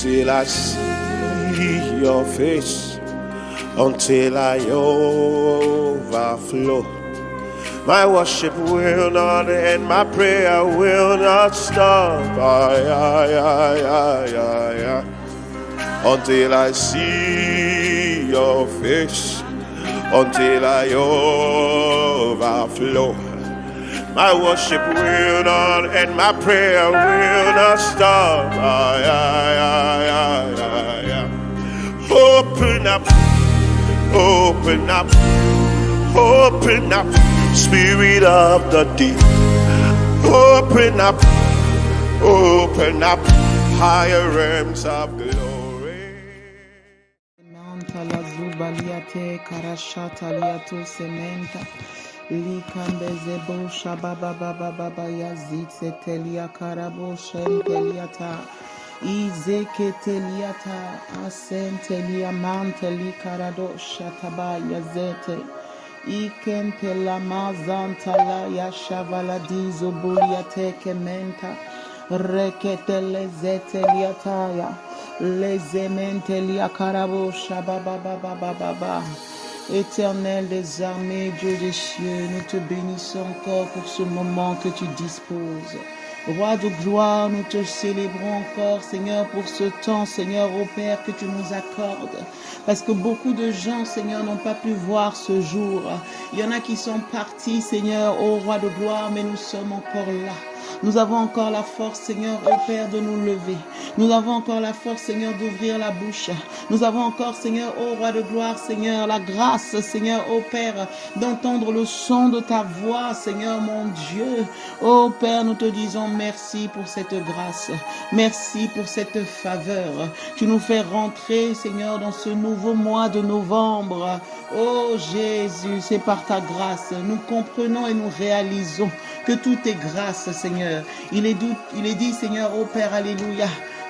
until I see your face, until I overflow. My worship will not end, my prayer will not stop. Until I see your face, until I overflow. My worship will not end, my prayer will not stop. Open up, open up, open up, Spirit of the deep. Open up, higher realms of glory. Mantala zubaliate karashata liato sementa likambezebo shababa baba baba yazit setelia karabo shenteliata izeketeliata asentelia manteli karado shataba yazete ikentela mazantala yashavala dizobuliate kementa reketele zeteliataya les karabo shababa baba baba. Éternel des armées, Dieu des cieux, nous te bénissons encore pour ce moment que tu disposes. Roi de gloire, nous te célébrons encore, Seigneur, pour ce temps, Seigneur, ô Père, que tu nous accordes. Parce que beaucoup de gens, Seigneur, n'ont pas pu voir ce jour. Il y en a qui sont partis, Seigneur, ô Roi de gloire, mais nous sommes encore là. Nous avons encore la force, Seigneur, ô Père, de nous lever. Nous avons encore la force, Seigneur, d'ouvrir la bouche. Nous avons encore, Seigneur, ô Roi de gloire, Seigneur, la grâce, Seigneur, ô Père, d'entendre le son de ta voix, Seigneur, mon Dieu. Ô Père, nous te disons merci pour cette grâce. Merci pour cette faveur. Tu nous fais rentrer, Seigneur, dans ce nouveau mois de novembre. Ô Jésus, c'est par ta grâce. Nous comprenons et nous réalisons que tout est grâce, Seigneur. Il est dit, Seigneur, ô Père, alléluia,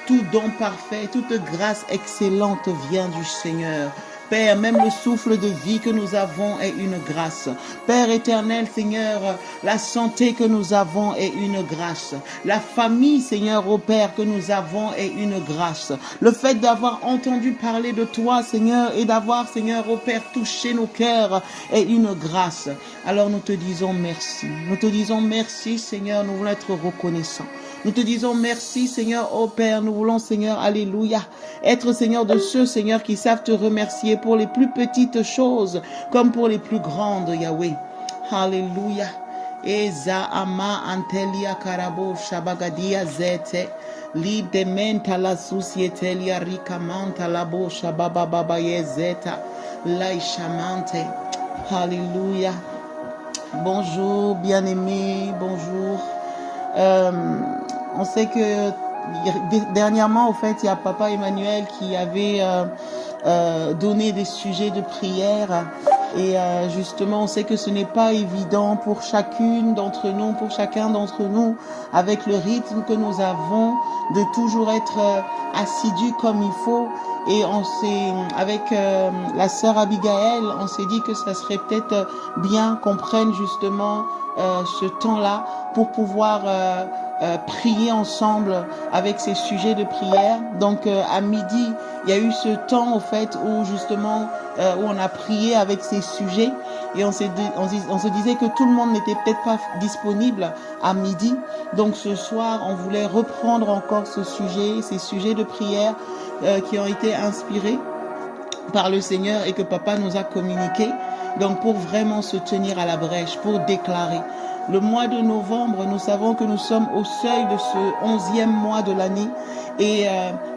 tout don parfait, toute grâce excellente vient du Seigneur. Père, même le souffle de vie que nous avons est une grâce. Père éternel, Seigneur, la santé que nous avons est une grâce. La famille, Seigneur, ô Père, que nous avons est une grâce. Le fait d'avoir entendu parler de toi, Seigneur, et d'avoir, Seigneur, ô Père, touché nos cœurs est une grâce. Alors nous te disons merci. Nous te disons merci, Seigneur, nous voulons être reconnaissants. Nous te disons merci, Seigneur, ô Père. Nous voulons, Seigneur, alléluia, être, Seigneur, de ceux, Seigneur, qui savent te remercier pour les plus petites choses comme pour les plus grandes, Yahweh. Alléluia. Eza ama antelia karabo shabagadia zete. Libdementa la susietelia ricamanta la bo shababa baba yezeta. Laishamante. Alléluia. Bonjour, bien-aimés, bonjour. On sait que dernièrement, au fait, il y a Papa Emmanuel qui avait donné des sujets de prière. Et justement, on sait que ce n'est pas évident pour chacune d'entre nous, pour chacun d'entre nous, avec le rythme que nous avons, de toujours être assidus comme il faut. Et avec la sœur Abigail, on s'est dit que ça serait peut-être bien qu'on prenne justement ce temps-là pour pouvoir prier ensemble avec ces sujets de prière. Donc à midi, il y a eu ce temps au fait où justement où on a prié avec ces sujets et on se disait que tout le monde n'était peut-être pas disponible à midi. Donc ce soir, on voulait reprendre encore ces sujets de prière qui ont été inspirés par le Seigneur et que Papa nous a communiqué. Donc pour vraiment se tenir à la brèche, pour déclarer. Le mois de novembre, nous savons que nous sommes au seuil de ce 11e mois de l'année et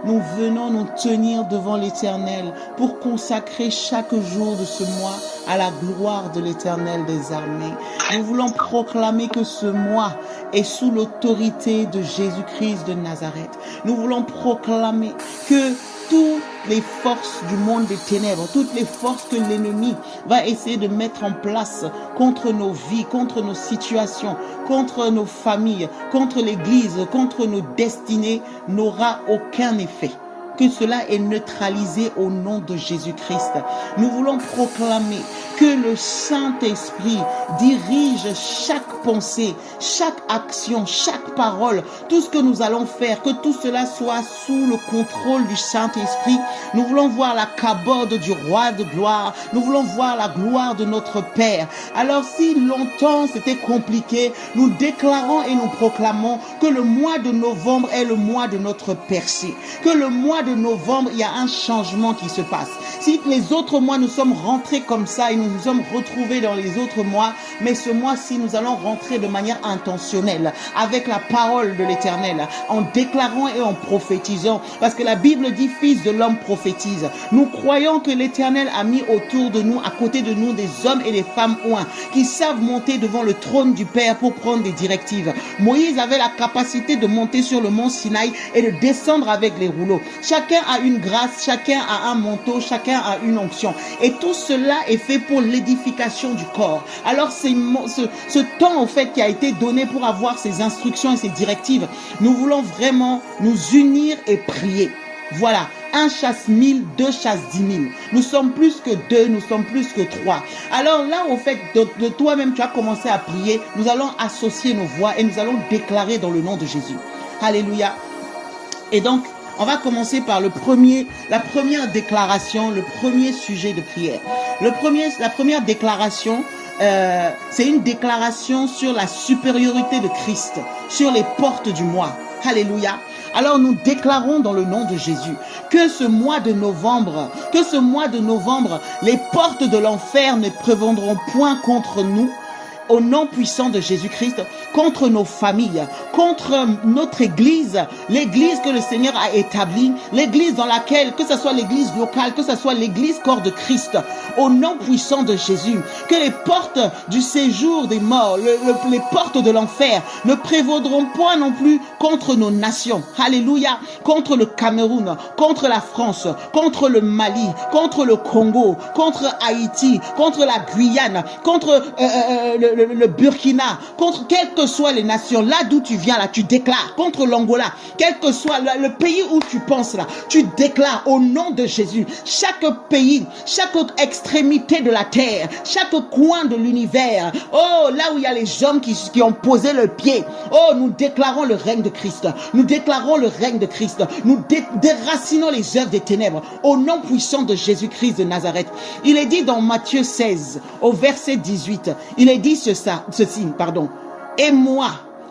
nous venons nous tenir devant l'Éternel pour consacrer chaque jour de ce mois à la gloire de l'Éternel des armées. Nous voulons proclamer que ce mois est sous l'autorité de Jésus-Christ de Nazareth. Nous voulons proclamer que toutes les forces du monde des ténèbres, toutes les forces que l'ennemi va essayer de mettre en place contre nos vies, contre nos situations, contre nos familles, contre l'Église, contre nos destinées, n'aura aucun effet. que cela est neutralisé au nom de Jésus-Christ. Nous voulons proclamer que le Saint-Esprit dirige chaque pensée, chaque action, chaque parole, tout ce que nous allons faire, que tout cela soit sous le contrôle du Saint-Esprit. Nous voulons voir la cabode du roi de gloire. Nous voulons voir la gloire de notre Père. Alors si longtemps c'était compliqué, nous déclarons et nous proclamons que le mois de novembre est le mois de notre percée. Que le mois de novembre, il y a un changement qui se passe. Si les autres mois, nous sommes rentrés comme ça et nous nous sommes retrouvés dans les autres mois, mais ce mois-ci, nous allons rentrer de manière intentionnelle avec la parole de l'Éternel, en déclarant et en prophétisant. Parce que la Bible dit, fils de l'homme prophétise. Nous croyons que l'Éternel a mis autour de nous, à côté de nous, des hommes et des femmes oints qui savent monter devant le trône du Père pour prendre des directives. Moïse avait la capacité de monter sur le mont Sinaï et de descendre avec les rouleaux. Chacun a une grâce, chacun a un manteau, chacun a une onction. Et tout cela est fait pour l'édification du corps. Alors ce temps en fait qui a été donné pour avoir ces instructions et ces directives, nous voulons vraiment nous unir et prier. Voilà, 1 chasse 1000, 2 chasse 10 000. Nous sommes plus que 2, nous sommes plus que 3. Alors là, au fait, de toi-même, tu as commencé à prier. Nous allons associer nos voix et nous allons déclarer dans le nom de Jésus. Alléluia. Et donc, on va commencer par la première déclaration, le premier sujet de prière. La première déclaration, c'est une déclaration sur la supériorité de Christ, sur les portes du mois. Alléluia. Alors nous déclarons dans le nom de Jésus que ce mois de novembre, les portes de l'enfer ne prévaudront point contre nous, au nom puissant de Jésus-Christ, contre nos familles, contre notre église, l'église que le Seigneur a établie, l'église dans laquelle, que ce soit l'église locale, que ce soit l'église corps de Christ, au nom puissant de Jésus, que les portes du séjour des morts, les portes de l'enfer ne prévaudront point non plus contre nos nations. Alléluia. Contre le Cameroun, contre la France, contre le Mali, contre le Congo, contre Haïti, contre la Guyane, contre le Burkina, contre quelles que soient les nations, là d'où tu viens, là, tu déclares, contre l'Angola, quel que soit le pays où tu penses, là, tu déclares au nom de Jésus, chaque pays, chaque extrémité de la terre, chaque coin de l'univers, oh, là où il y a les hommes qui ont posé le pied, oh, nous déclarons le règne de Christ, nous déclarons le règne de Christ, nous déracinons les œuvres des ténèbres, au nom puissant de Jésus-Christ de Nazareth. Il est dit dans Matthieu 16, au verset 18, il est dit ceci, et moi,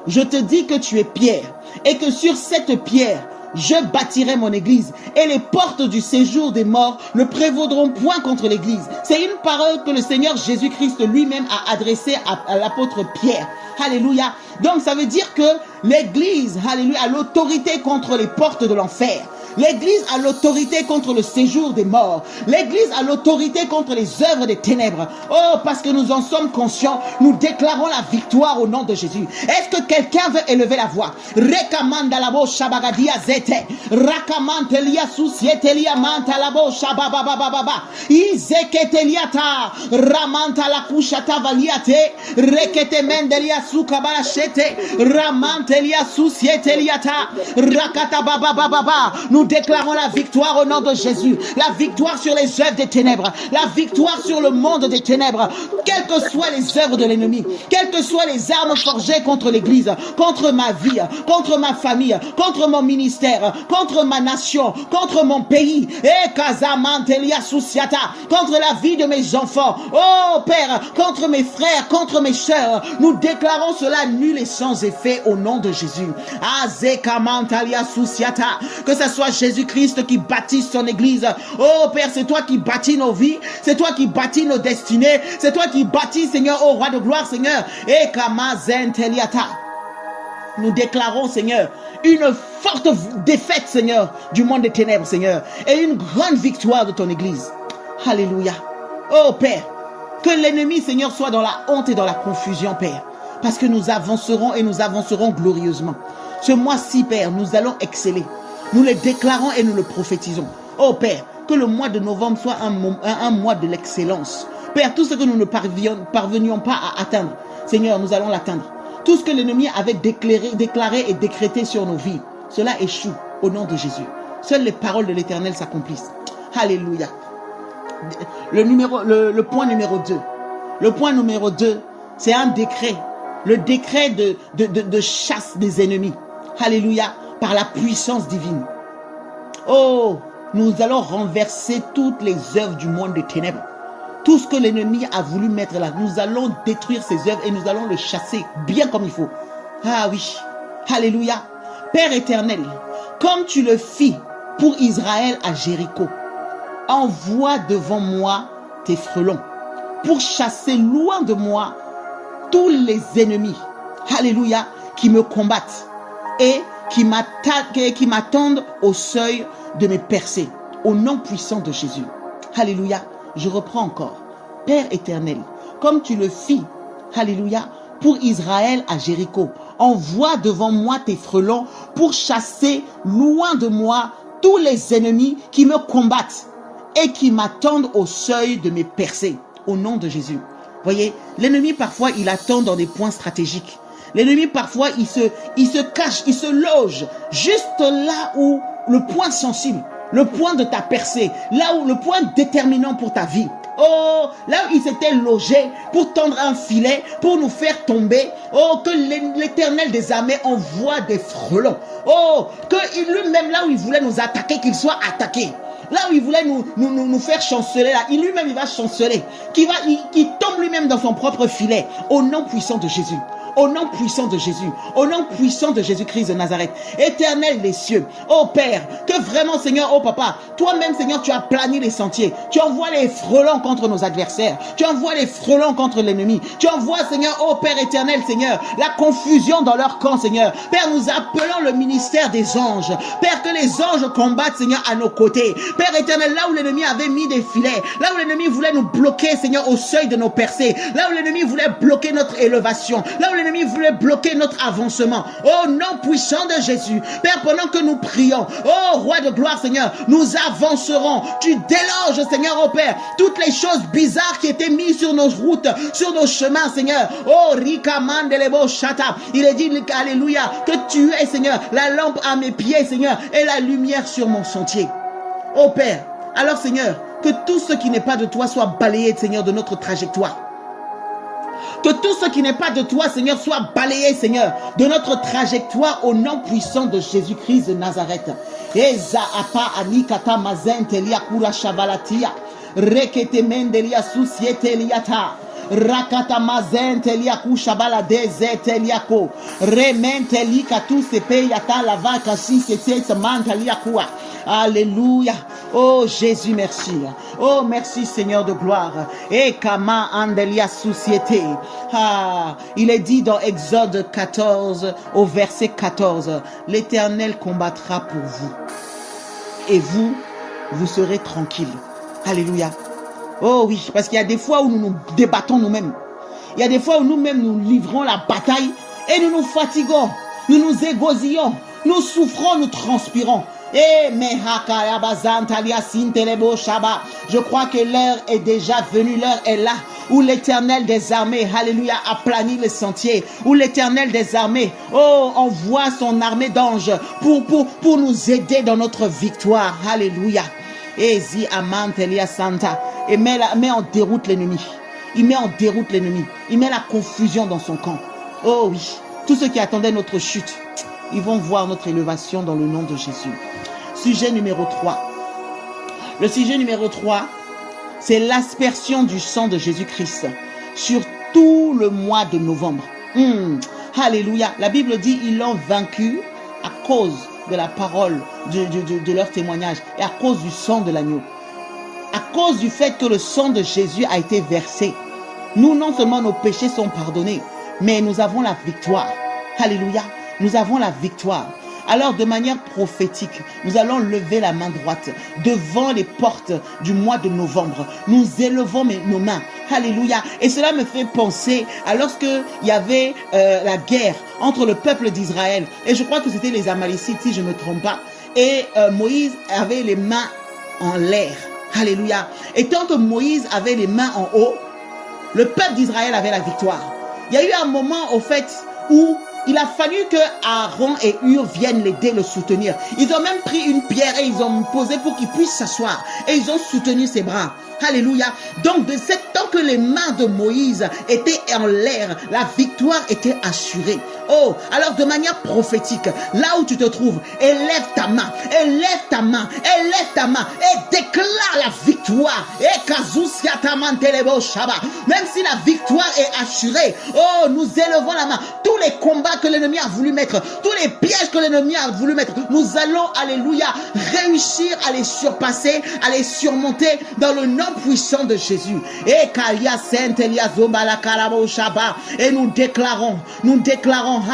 je te dis que tu es Pierre, et que sur cette pierre, je bâtirai mon église, et les portes du séjour des morts ne prévaudront point contre l'église. C'est une parole que le Seigneur Jésus-Christ lui-même a adressée à l'apôtre Pierre. Alléluia. Donc ça veut dire que l'église, alléluia, a l'autorité contre les portes de l'enfer. L'église a l'autorité contre le séjour des morts. L'église a l'autorité contre les œuvres des ténèbres. Oh, parce que nous en sommes conscients, nous déclarons la victoire au nom de Jésus. Est-ce que quelqu'un veut élever la voix? Rekamanda labo shabagadia zete. Rakamantelia susietelia mantalabo shabababababa. Izeketeliata. Ramanta la kushata valiate. Rekete mendelia sukabala shete. Ramantelia susieteliata. Rakata bababababa. Nous déclarons la victoire au nom de Jésus. La victoire sur les œuvres des ténèbres. La victoire sur le monde des ténèbres. Quelles que soient les œuvres de l'ennemi. Quelles que soient les armes forgées contre l'église. Contre ma vie. Contre ma famille. Contre mon ministère. Contre ma nation. Contre mon pays. Contre la vie de mes enfants. Oh Père. Contre mes frères. Contre mes sœurs. Nous déclarons cela nul et sans effet au nom de Jésus. Que ce soit Jésus-Christ qui bâtisse son église. Oh Père, c'est toi qui bâtis nos vies, c'est toi qui bâtis nos destinées, c'est toi qui bâtis, Seigneur, oh roi de gloire, Seigneur. Et nous déclarons, Seigneur, une forte défaite, Seigneur, du monde des ténèbres, Seigneur, et une grande victoire de ton église. Alléluia. Oh Père, que l'ennemi, Seigneur, soit dans la honte et dans la confusion, Père, parce que nous avancerons et nous avancerons glorieusement. Ce mois-ci, Père, nous allons exceller. Nous le déclarons et nous le prophétisons. Oh Père, que le mois de novembre soit un mois de l'excellence. Père, tout ce que nous ne parvenions pas à atteindre, Seigneur, nous allons l'atteindre. Tout ce que l'ennemi avait déclaré et décrété sur nos vies, cela échoue au nom de Jésus. Seules les paroles de l'Éternel s'accomplissent. Alléluia. Le point numéro 2. Le point numéro 2, c'est un décret. Le décret de chasse des ennemis. Alléluia. Par la puissance divine. Oh, nous allons renverser toutes les œuvres du monde des ténèbres. Tout ce que l'ennemi a voulu mettre là, nous allons détruire ces œuvres et nous allons le chasser bien comme il faut. Ah oui. Alléluia. Père éternel, comme tu le fis pour Israël à Jéricho, envoie devant moi tes frelons pour chasser loin de moi tous les ennemis, alléluia, qui me combattent et qui m'attendent au seuil de mes percées, au nom puissant de Jésus. Alléluia. Je reprends encore. Père éternel, comme tu le fis, alléluia, pour Israël à Jéricho, envoie devant moi tes frelons pour chasser loin de moi tous les ennemis qui me combattent et qui m'attendent au seuil de mes percées, au nom de Jésus. Voyez, l'ennemi parfois il attend dans des points stratégiques. L'ennemi parfois il se cache, il se loge juste là où le point sensible, le point de ta percée, là où le point déterminant pour ta vie. Oh, là où il s'était logé pour tendre un filet, pour nous faire tomber. Oh, que l'Éternel des armées envoie des frelons. Oh, que lui-même, là où il voulait nous attaquer, qu'il soit attaqué. Là où il voulait nous faire chanceler, là, lui-même il va chanceler. Qu'il tombe lui-même dans son propre filet. Au nom puissant de Jésus. Au nom puissant de Jésus, au nom puissant de Jésus-Christ de Nazareth, éternel des cieux, oh Père, que vraiment Seigneur, oh Papa, toi-même Seigneur, tu as plani les sentiers, tu envoies les frelons contre nos adversaires, tu envoies les frelons contre l'ennemi, tu envoies Seigneur, oh Père éternel Seigneur, la confusion dans leur camp Seigneur. Père, nous appelons le ministère des anges, Père, que les anges combattent Seigneur à nos côtés, Père éternel, là où l'ennemi avait mis des filets, là où l'ennemi voulait nous bloquer Seigneur au seuil de nos percées, là où l'ennemi voulait bloquer notre élévation, là où l'ennemi voulait bloquer notre avancement. Oh nom puissant de Jésus, Père, pendant que nous prions, oh roi de gloire Seigneur, nous avancerons. Tu déloges Seigneur, oh Père, toutes les choses bizarres qui étaient mises sur nos routes, sur nos chemins Seigneur. Oh Rika Mandelebo Shata, il est dit alléluia, que tu es Seigneur la lampe à mes pieds Seigneur et la lumière sur mon sentier. Oh Père, alors Seigneur, que tout ce qui n'est pas de toi soit balayé Seigneur de notre trajectoire. Que tout ce qui n'est pas de toi, Seigneur, soit balayé, Seigneur, de notre trajectoire au nom puissant de Jésus-Christ de Nazareth. Eza apa anikata mazentelia kura shavalatia. Rekete mendelia susiete liata. Rakata mazentelia kushabala dezeteliako. Rementelika tu sepe yata la vaca si se mantalia kua. Alléluia. Oh Jésus, merci. Oh merci Seigneur de gloire. Et kama andelia société. Ah, il est dit dans Exode 14 au verset 14, l'Éternel combattra pour vous. Et vous serez tranquille. Alléluia. Oh oui, parce qu'il y a des fois où nous nous débattons nous-mêmes. Il y a des fois où nous-mêmes nous livrons la bataille et nous nous fatiguons, nous nous égosillons, nous souffrons, nous transpirons. Je crois que l'heure est déjà venue, l'heure est là, où l'Éternel des armées, alléluia, a plani le sentier, où l'Éternel des armées, oh, envoie son armée d'anges pour nous aider dans notre victoire, alléluia. Ezi amantelia santa, et met en déroute l'ennemi. Il met en déroute l'ennemi. Il met la confusion dans son camp. Oh oui, tous ceux qui attendaient notre chute, ils vont voir notre élévation dans le nom de Jésus. Sujet numéro 3. Le sujet numéro 3, c'est l'aspersion du sang de Jésus-Christ sur tout le mois de novembre. Alléluia. La Bible dit ils l'ont vaincu à cause de la parole de leur témoignage et à cause du sang de l'agneau. À cause du fait que le sang de Jésus a été versé, nous, non seulement nos péchés sont pardonnés, mais nous avons la victoire. Alléluia. Nous avons la victoire. Alors, de manière prophétique, nous allons lever la main droite devant les portes du mois de novembre. Nous élevons nos mains. Alléluia. Et cela me fait penser à lorsqu'il y avait la guerre entre le peuple d'Israël. Et je crois que c'était les Amalécites, si je ne me trompe pas. Et Moïse avait les mains en l'air. Alléluia. Et tant que Moïse avait les mains en haut, le peuple d'Israël avait la victoire. Il y a eu un moment, au fait, où il a fallu que Aaron et Hur viennent l'aider, le soutenir. Ils ont même pris une pierre et ils ont posé pour qu'il puisse s'asseoir. Et ils ont soutenu ses bras. Alléluia. Donc, de cette temps que les mains de Moïse étaient en l'air, la victoire était assurée. Oh, alors de manière prophétique, là où tu te trouves, élève ta main et déclare la victoire. Même si la victoire est assurée, oh, nous élevons la main. Tous les combats que l'ennemi a voulu mettre, tous les pièges que l'ennemi a voulu mettre, nous allons, alléluia, réussir à les surpasser, à les surmonter dans le nom puissant de Jésus. Et nous déclarons,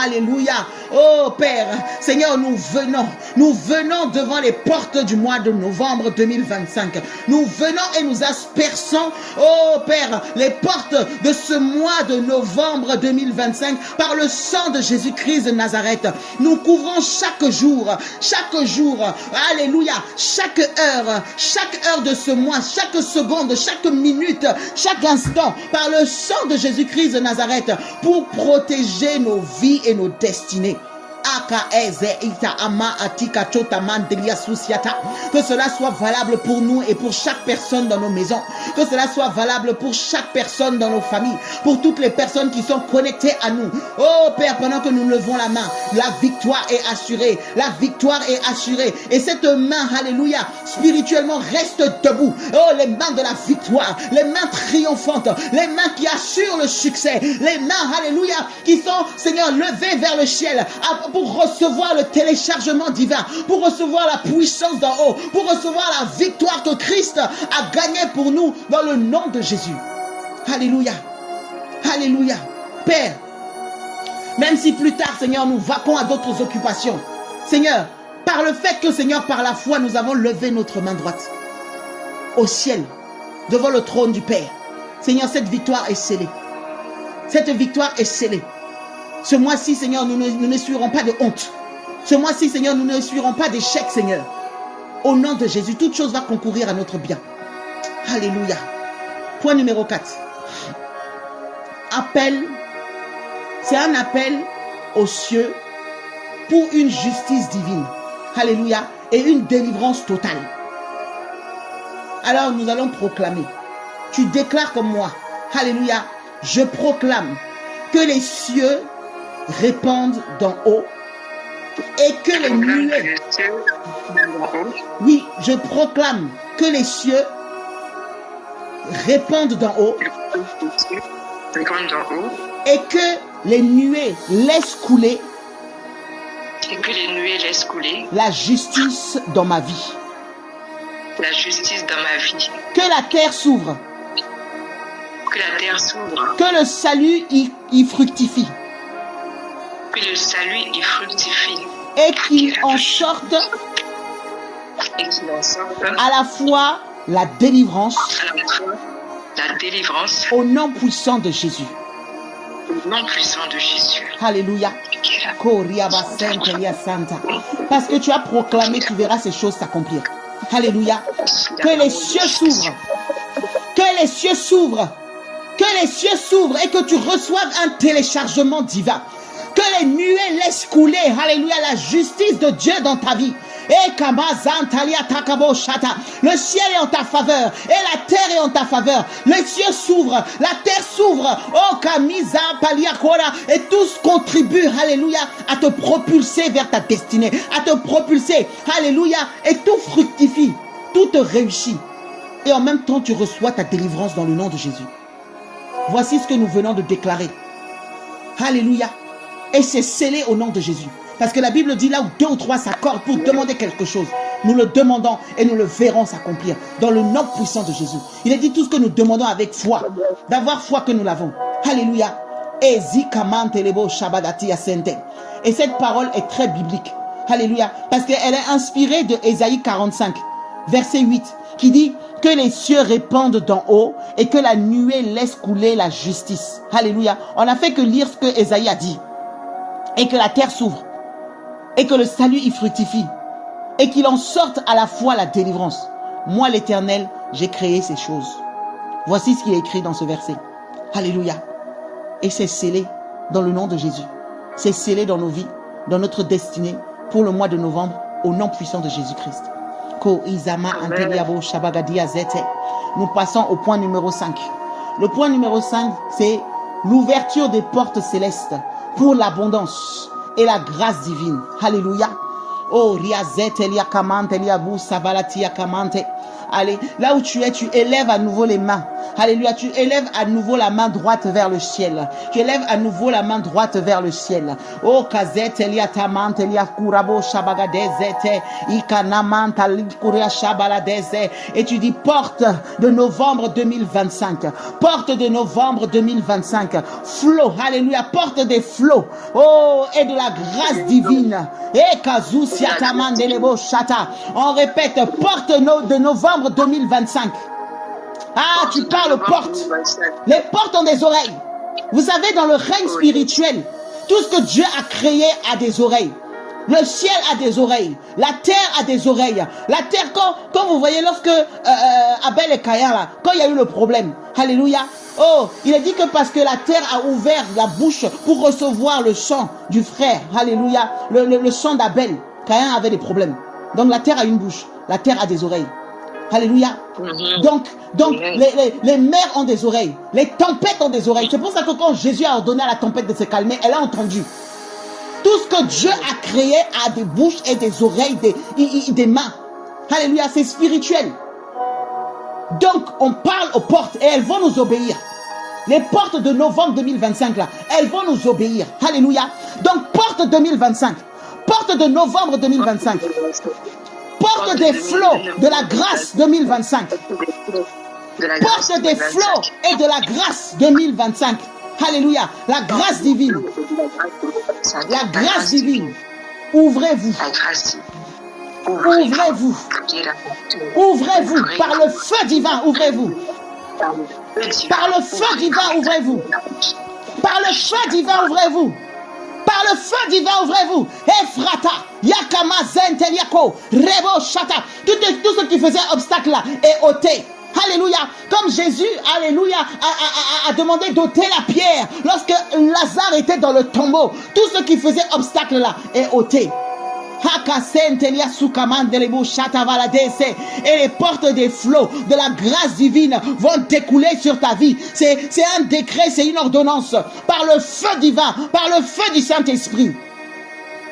alléluia. Oh Père, Seigneur, nous venons devant les portes du mois de novembre 2025. Nous venons et nous asperçons, oh Père, les portes de ce mois de novembre 2025 par le sang de Jésus-Christ de Nazareth. Nous couvrons chaque jour, alléluia, chaque heure de ce mois, chaque seconde, chaque minute, chaque instant, par le sang de Jésus-Christ de Nazareth, pour protéger nos vies et nos destinées. Que cela soit valable pour nous et pour chaque personne dans nos maisons. Que cela soit valable pour chaque personne dans nos familles. Pour toutes les personnes qui sont connectées à nous. Oh Père, pendant que nous levons la main, la victoire est assurée. La victoire est assurée. Et cette main, alléluia, spirituellement reste debout. Oh, les mains de la victoire. Les mains triomphantes. Les mains qui assurent le succès. Les mains, alléluia, qui sont, Seigneur, levées vers le ciel. Pour recevoir le téléchargement divin, pour recevoir la puissance d'en haut, pour recevoir la victoire que Christ a gagnée pour nous dans le nom de Jésus. Alléluia. Alléluia. Père, même si plus tard, Seigneur, nous vaquons à d'autres occupations, Seigneur, par le fait que, Seigneur, par la foi, nous avons levé notre main droite au ciel, devant le trône du Père. Seigneur, cette victoire est scellée. Cette victoire est scellée. Ce mois-ci, Seigneur, nous n'essuierons pas de honte. Ce mois-ci, Seigneur, nous n'essuierons pas d'échec, Seigneur. Au nom de Jésus, toute chose va concourir à notre bien. Alléluia. Point numéro 4. Appel. C'est un appel aux cieux pour une justice divine. Alléluia. Et une délivrance totale. Alors, nous allons proclamer. Tu déclares comme moi. Alléluia. Je proclame que les cieux répandent d'en haut et que les nuées, oui, je proclame que les cieux répandent d'en haut et que les nuées laissent couler la justice dans ma vie. Que la terre s'ouvre. Que le salut y fructifie. Et qu'il en sorte à la fois la délivrance au nom puissant de Jésus. Alléluia. Parce que tu as proclamé, tu verras ces choses s'accomplir. Alléluia. Que les cieux s'ouvrent. Que les cieux s'ouvrent. Que les cieux s'ouvrent et que tu reçoives un téléchargement divin. Que les nuées laissent couler, alléluia, la justice de Dieu dans ta vie. Le ciel est en ta faveur et la terre est en ta faveur. Les cieux s'ouvrent, la terre s'ouvre. Oh, Kamisa, Paliakora, et tous contribuent, alléluia, à te propulser vers ta destinée, à te propulser, alléluia, et tout fructifie, tout te réussit. Et en même temps, tu reçois ta délivrance dans le nom de Jésus. Voici ce que nous venons de déclarer. Alléluia. Et c'est scellé au nom de Jésus. Parce que la Bible dit là où 2 ou 3 s'accordent pour demander quelque chose, nous le demandons et nous le verrons s'accomplir dans le nom puissant de Jésus. Il est dit tout ce que nous demandons avec foi, d'avoir foi que nous l'avons. Alléluia. Et cette parole est très biblique. Alléluia. Parce qu'elle est inspirée de Ésaïe 45, verset 8, qui dit que les cieux répandent d'en haut et que la nuée laisse couler la justice. Alléluia. On n'a fait que lire ce que Ésaïe a dit. Et que la terre s'ouvre. Et que le salut y fructifie. Et qu'il en sorte à la fois la délivrance. Moi, l'Éternel, j'ai créé ces choses. Voici ce qui est écrit dans ce verset. Alléluia. Et c'est scellé dans le nom de Jésus. c'est scellé dans nos vies, dans notre destinée, pour le mois de novembre, au nom puissant de Jésus-Christ. Nous passons au point numéro 5. Le point numéro 5, c'est l'ouverture des portes célestes pour l'abondance et la grâce divine. Alléluia. Oh, riazet elia kamante elia bou savalatia kamante. Allez, là où tu es, tu élèves à nouveau les mains. Alléluia, tu élèves à nouveau la main droite vers le ciel. Tu élèves à nouveau la main droite vers le ciel. Oh, kazet elia tamante elia kurabo shabagadezete ikanamanta likuria shabaladeze. Et tu dis porte de novembre 2025. Porte de novembre 2025. Flot, alléluia, porte des flots. Oh, et de la grâce divine. Et kazusia tamande lebo shata. On répète, porte de novembre 2025. Ah, tu parles portes. Les portes ont des oreilles. Vous savez, dans le règne spirituel, tout ce que Dieu a créé a des oreilles. Le ciel a des oreilles. La terre a des oreilles. La terre, quand vous voyez, lorsque Abel et Caïn, là, quand il y a eu le problème, alléluia, oh, il a dit que parce que la terre a ouvert la bouche pour recevoir le sang du frère, alléluia, le sang d'Abel, Caïn avait des problèmes. Donc la terre a une bouche, la terre a des oreilles. Alléluia. Donc les mers ont des oreilles. Les tempêtes ont des oreilles. C'est pour ça que quand Jésus a ordonné à la tempête de se calmer, elle a entendu. Tout ce que Dieu a créé a des bouches et des oreilles, des mains. Alléluia, c'est spirituel. Donc on parle aux portes et elles vont nous obéir. Les portes de novembre 2025 là, elles vont nous obéir. Alléluia. Donc porte 2025. Porte de novembre 2025. Porte des flots de la grâce 2025. Porte des flots et de la grâce 2025. Alléluia. La grâce divine. La grâce divine. Ouvrez-vous. Ouvrez-vous. Ouvrez-vous. Par le feu divin, ouvrez-vous. Par le feu divin, ouvrez-vous. Par le feu divin, ouvrez-vous. Par le feu divin, ouvrez-vous. Ephrata, Yakama, Zenteliako, Rebo, Shata. Tout ce qui faisait obstacle là est ôté. Alléluia. Comme Jésus, alléluia, a demandé d'ôter la pierre lorsque Lazare était dans le tombeau. Tout ce qui faisait obstacle là est ôté. Et les portes des flots de la grâce divine vont découler sur ta vie. C'est un décret, c'est une ordonnance par le feu divin, par le feu du Saint-Esprit.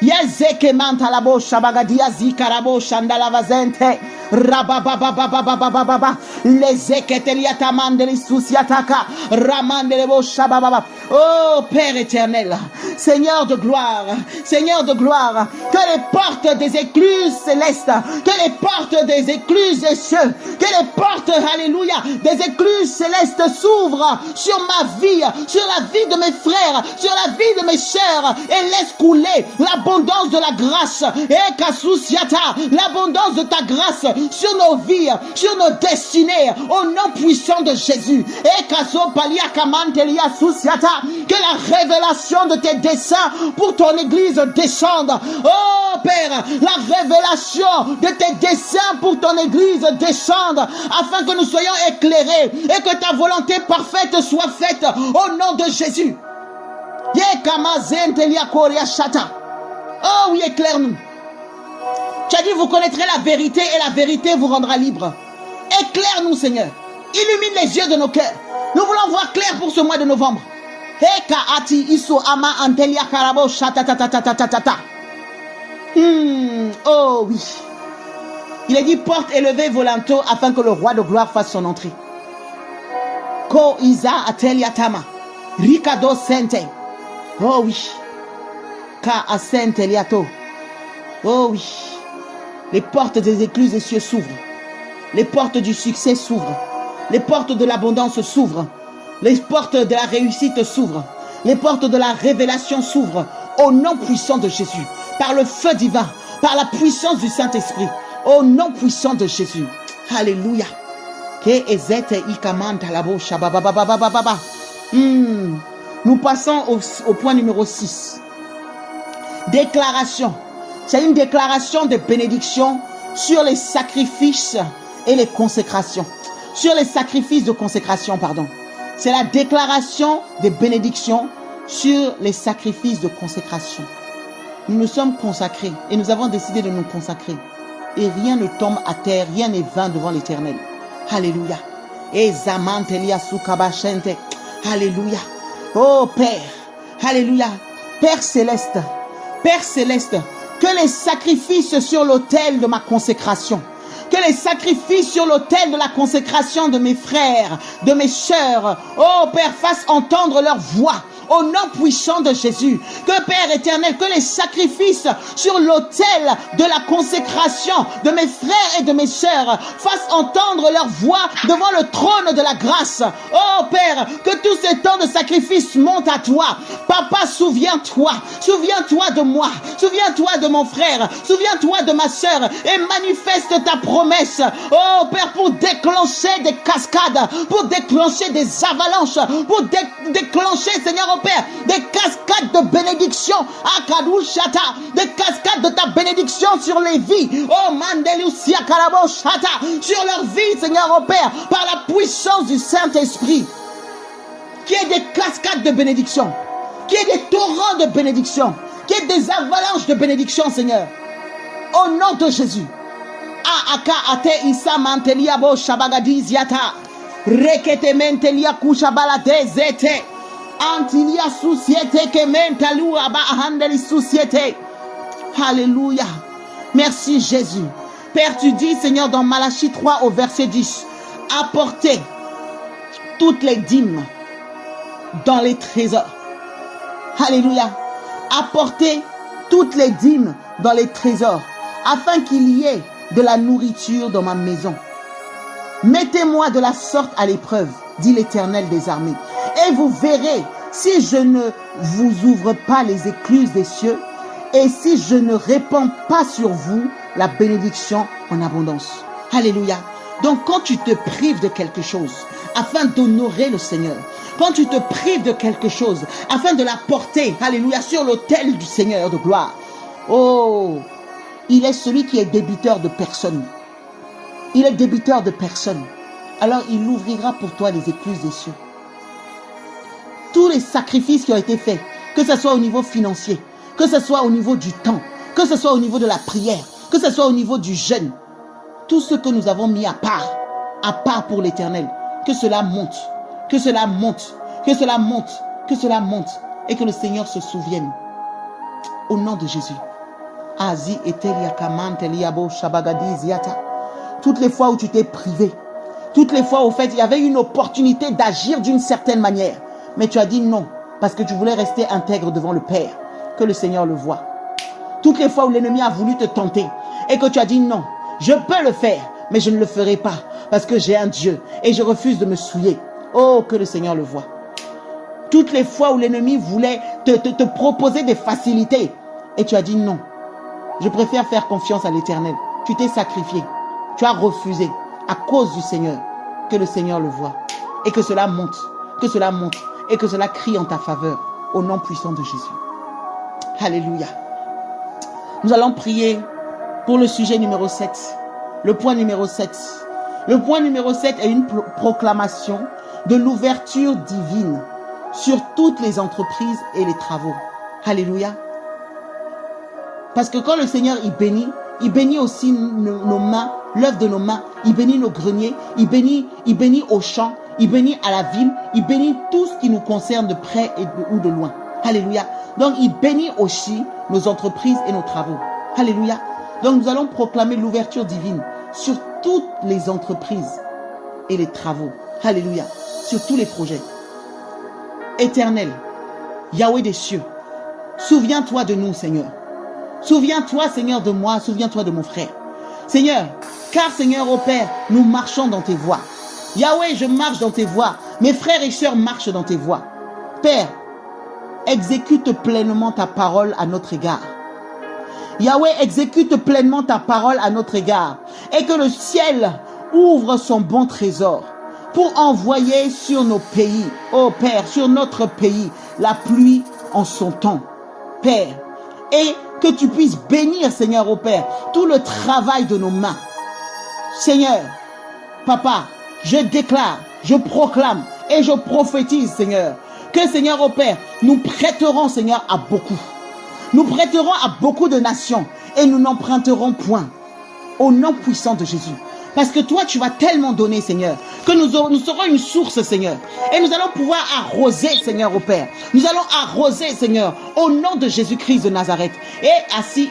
Yazeke mantalabo shabagadia zikarabo shandalavazente rababababababababa les eketelia mandeli susiataka ramandelebo shabababa. Oh Père éternel, Seigneur de gloire, que les portes des écluses célestes, que les portes des écluses des cieux, que les portes, alléluia, des écluses célestes s'ouvrent sur ma vie, sur la vie de mes frères, sur la vie de mes sœurs, et laisse couler l'abondance de la grâce, et kasusiata, l'abondance de ta grâce sur nos vies, sur nos destinées, au nom puissant de Jésus. Et kasopalia kamantelia susiata, que la révélation de tes desseins pour ton église descende. Oh Père, la révélation de tes desseins pour ton église descende, afin que nous soyons éclairés et que ta volonté parfaite soit faite au nom de Jésus. Oh oui, éclaire-nous. Tu as dit, vous connaîtrez la vérité et la vérité vous rendra libre. Éclaire-nous, Seigneur. Illumine les yeux de nos cœurs. Nous voulons voir clair pour ce mois de novembre. Oh oui. Il est dit, porte élevée volanto afin que le roi de gloire fasse son entrée. Ko Isa Ateliatama. Ricado Sente. Oh oui. Ka Asente Liato. Oh oui. Les portes des écluses des cieux s'ouvrent. Les portes du succès s'ouvrent. Les portes de l'abondance s'ouvrent. Les portes de la réussite s'ouvrent. Les portes de la révélation s'ouvrent. Au nom puissant de Jésus. Par le feu divin. Par la puissance du Saint-Esprit. Au nom puissant de Jésus. Alléluia. Nous passons au point numéro 6. Déclaration. C'est une déclaration de bénédiction sur les sacrifices et les consécrations. Sur les sacrifices de consécration, pardon. C'est la déclaration des bénédictions sur les sacrifices de consécration. Nous nous sommes consacrés et nous avons décidé de nous consacrer. Et rien ne tombe à terre, rien n'est vain devant l'Éternel. Alléluia. Et Zamantelia Sukabashente. Alléluia. Oh Père, Alléluia. Père céleste, que les sacrifices sur l'autel de ma consécration, que les sacrifices sur l'autel de la consécration de mes frères, de mes sœurs, oh Père, fassent entendre leur voix. Au nom puissant de Jésus, que Père éternel, que les sacrifices sur l'autel de la consécration de mes frères et de mes sœurs fassent entendre leur voix devant le trône de la grâce. Oh Père, que tous ces temps de sacrifice montent à toi. Papa, souviens-toi de moi, souviens-toi de mon frère, souviens-toi de ma sœur et manifeste ta promesse. Oh Père, pour déclencher des cascades, pour déclencher des avalanches, pour déclencher, Seigneur, Père, des cascades de bénédiction, Akadushata, des cascades de ta bénédiction sur les vies, oh Mandelusia Karaboshata, sur leur vie, Seigneur, oh Père, par la puissance du Saint-Esprit, qu'il y ait des cascades de bénédiction, qu'il y ait des torrents de bénédiction, qu'il y ait des avalanches de bénédiction, Seigneur, au nom de Jésus. Aka ate isa mantelia bo shabagadiziata, rekete mentelia kushabala dezete. Antilia société que mentalou aba handeli société. Alléluia. Merci Jésus. Père, tu dis, Seigneur, dans Malachie 3 au verset 10, apportez toutes les dîmes dans les trésors. Alléluia. Apportez toutes les dîmes dans les trésors, afin qu'il y ait de la nourriture dans ma maison. Mettez-moi de la sorte à l'épreuve, dit l'Éternel des armées. Et vous verrez si je ne vous ouvre pas les écluses des cieux et si je ne répands pas sur vous la bénédiction en abondance. Alléluia. Donc quand tu te prives de quelque chose afin d'honorer le Seigneur, quand tu te prives de quelque chose afin de la porter, alléluia, sur l'autel du Seigneur de gloire, oh, il est celui qui est débiteur de personne. Il est débiteur de personne. Alors il ouvrira pour toi les écluses des cieux. Tous les sacrifices qui ont été faits, que ce soit au niveau financier, que ce soit au niveau du temps, que ce soit au niveau de la prière, que ce soit au niveau du jeûne, tout ce que nous avons mis à part pour l'Éternel, que cela monte, que cela monte, que cela monte, que cela monte, et que le Seigneur se souvienne. Au nom de Jésus. Azi etelia kamante liabo shabagadiziata. Toutes les fois où tu t'es privé, toutes les fois où, au fait, il y avait une opportunité d'agir d'une certaine manière, mais tu as dit non, parce que tu voulais rester intègre devant le Père, que le Seigneur le voie. Toutes les fois où l'ennemi a voulu te tenter, et que tu as dit non, je peux le faire, mais je ne le ferai pas, parce que j'ai un Dieu, et je refuse de me souiller. Oh, que le Seigneur le voie. Toutes les fois où l'ennemi voulait te proposer des facilités, et tu as dit non, je préfère faire confiance à l'Éternel. Tu t'es sacrifié, tu as refusé, à cause du Seigneur, que le Seigneur le voie, et que cela monte, et que cela crie en ta faveur, au nom puissant de Jésus. Alléluia. Nous allons prier pour le sujet numéro 7. Le point numéro 7. Le point numéro 7 est une proclamation de l'ouverture divine sur toutes les entreprises et les travaux. Alléluia. Parce que quand le Seigneur il bénit aussi nos mains, l'œuvre de nos mains, il bénit nos greniers, il bénit aux champs, il bénit à la ville, il bénit tout ce qui nous concerne de près ou de loin. Alléluia. Donc il bénit aussi nos entreprises et nos travaux. Alléluia. Donc nous allons proclamer l'ouverture divine sur toutes les entreprises et les travaux. Alléluia. Sur tous les projets. Éternel, Yahweh des cieux, souviens-toi de nous, Seigneur. Souviens-toi, Seigneur, de moi, souviens-toi de mon frère. Seigneur, car Seigneur, ô Père, nous marchons dans tes voies. Yahweh, je marche dans tes voies. Mes frères et sœurs marchent dans tes voies. Père, exécute pleinement ta parole à notre égard. Yahweh, exécute pleinement ta parole à notre égard. Et que le ciel ouvre son bon trésor pour envoyer sur nos pays, ô Père, sur notre pays, la pluie en son temps. Père, et que tu puisses bénir, Seigneur, ô Père, tout le travail de nos mains. Seigneur, Papa, je déclare, je proclame et je prophétise, Seigneur, que, Seigneur, au Père, nous prêterons, Seigneur, à beaucoup. Nous prêterons à beaucoup de nations et nous n'emprunterons point. Au nom puissant de Jésus. Parce que toi, tu vas tellement donner, Seigneur, que nous serons une source, Seigneur. Et nous allons pouvoir arroser, Seigneur, au Père. Nous allons arroser, Seigneur, au nom de Jésus-Christ de Nazareth. Et assis,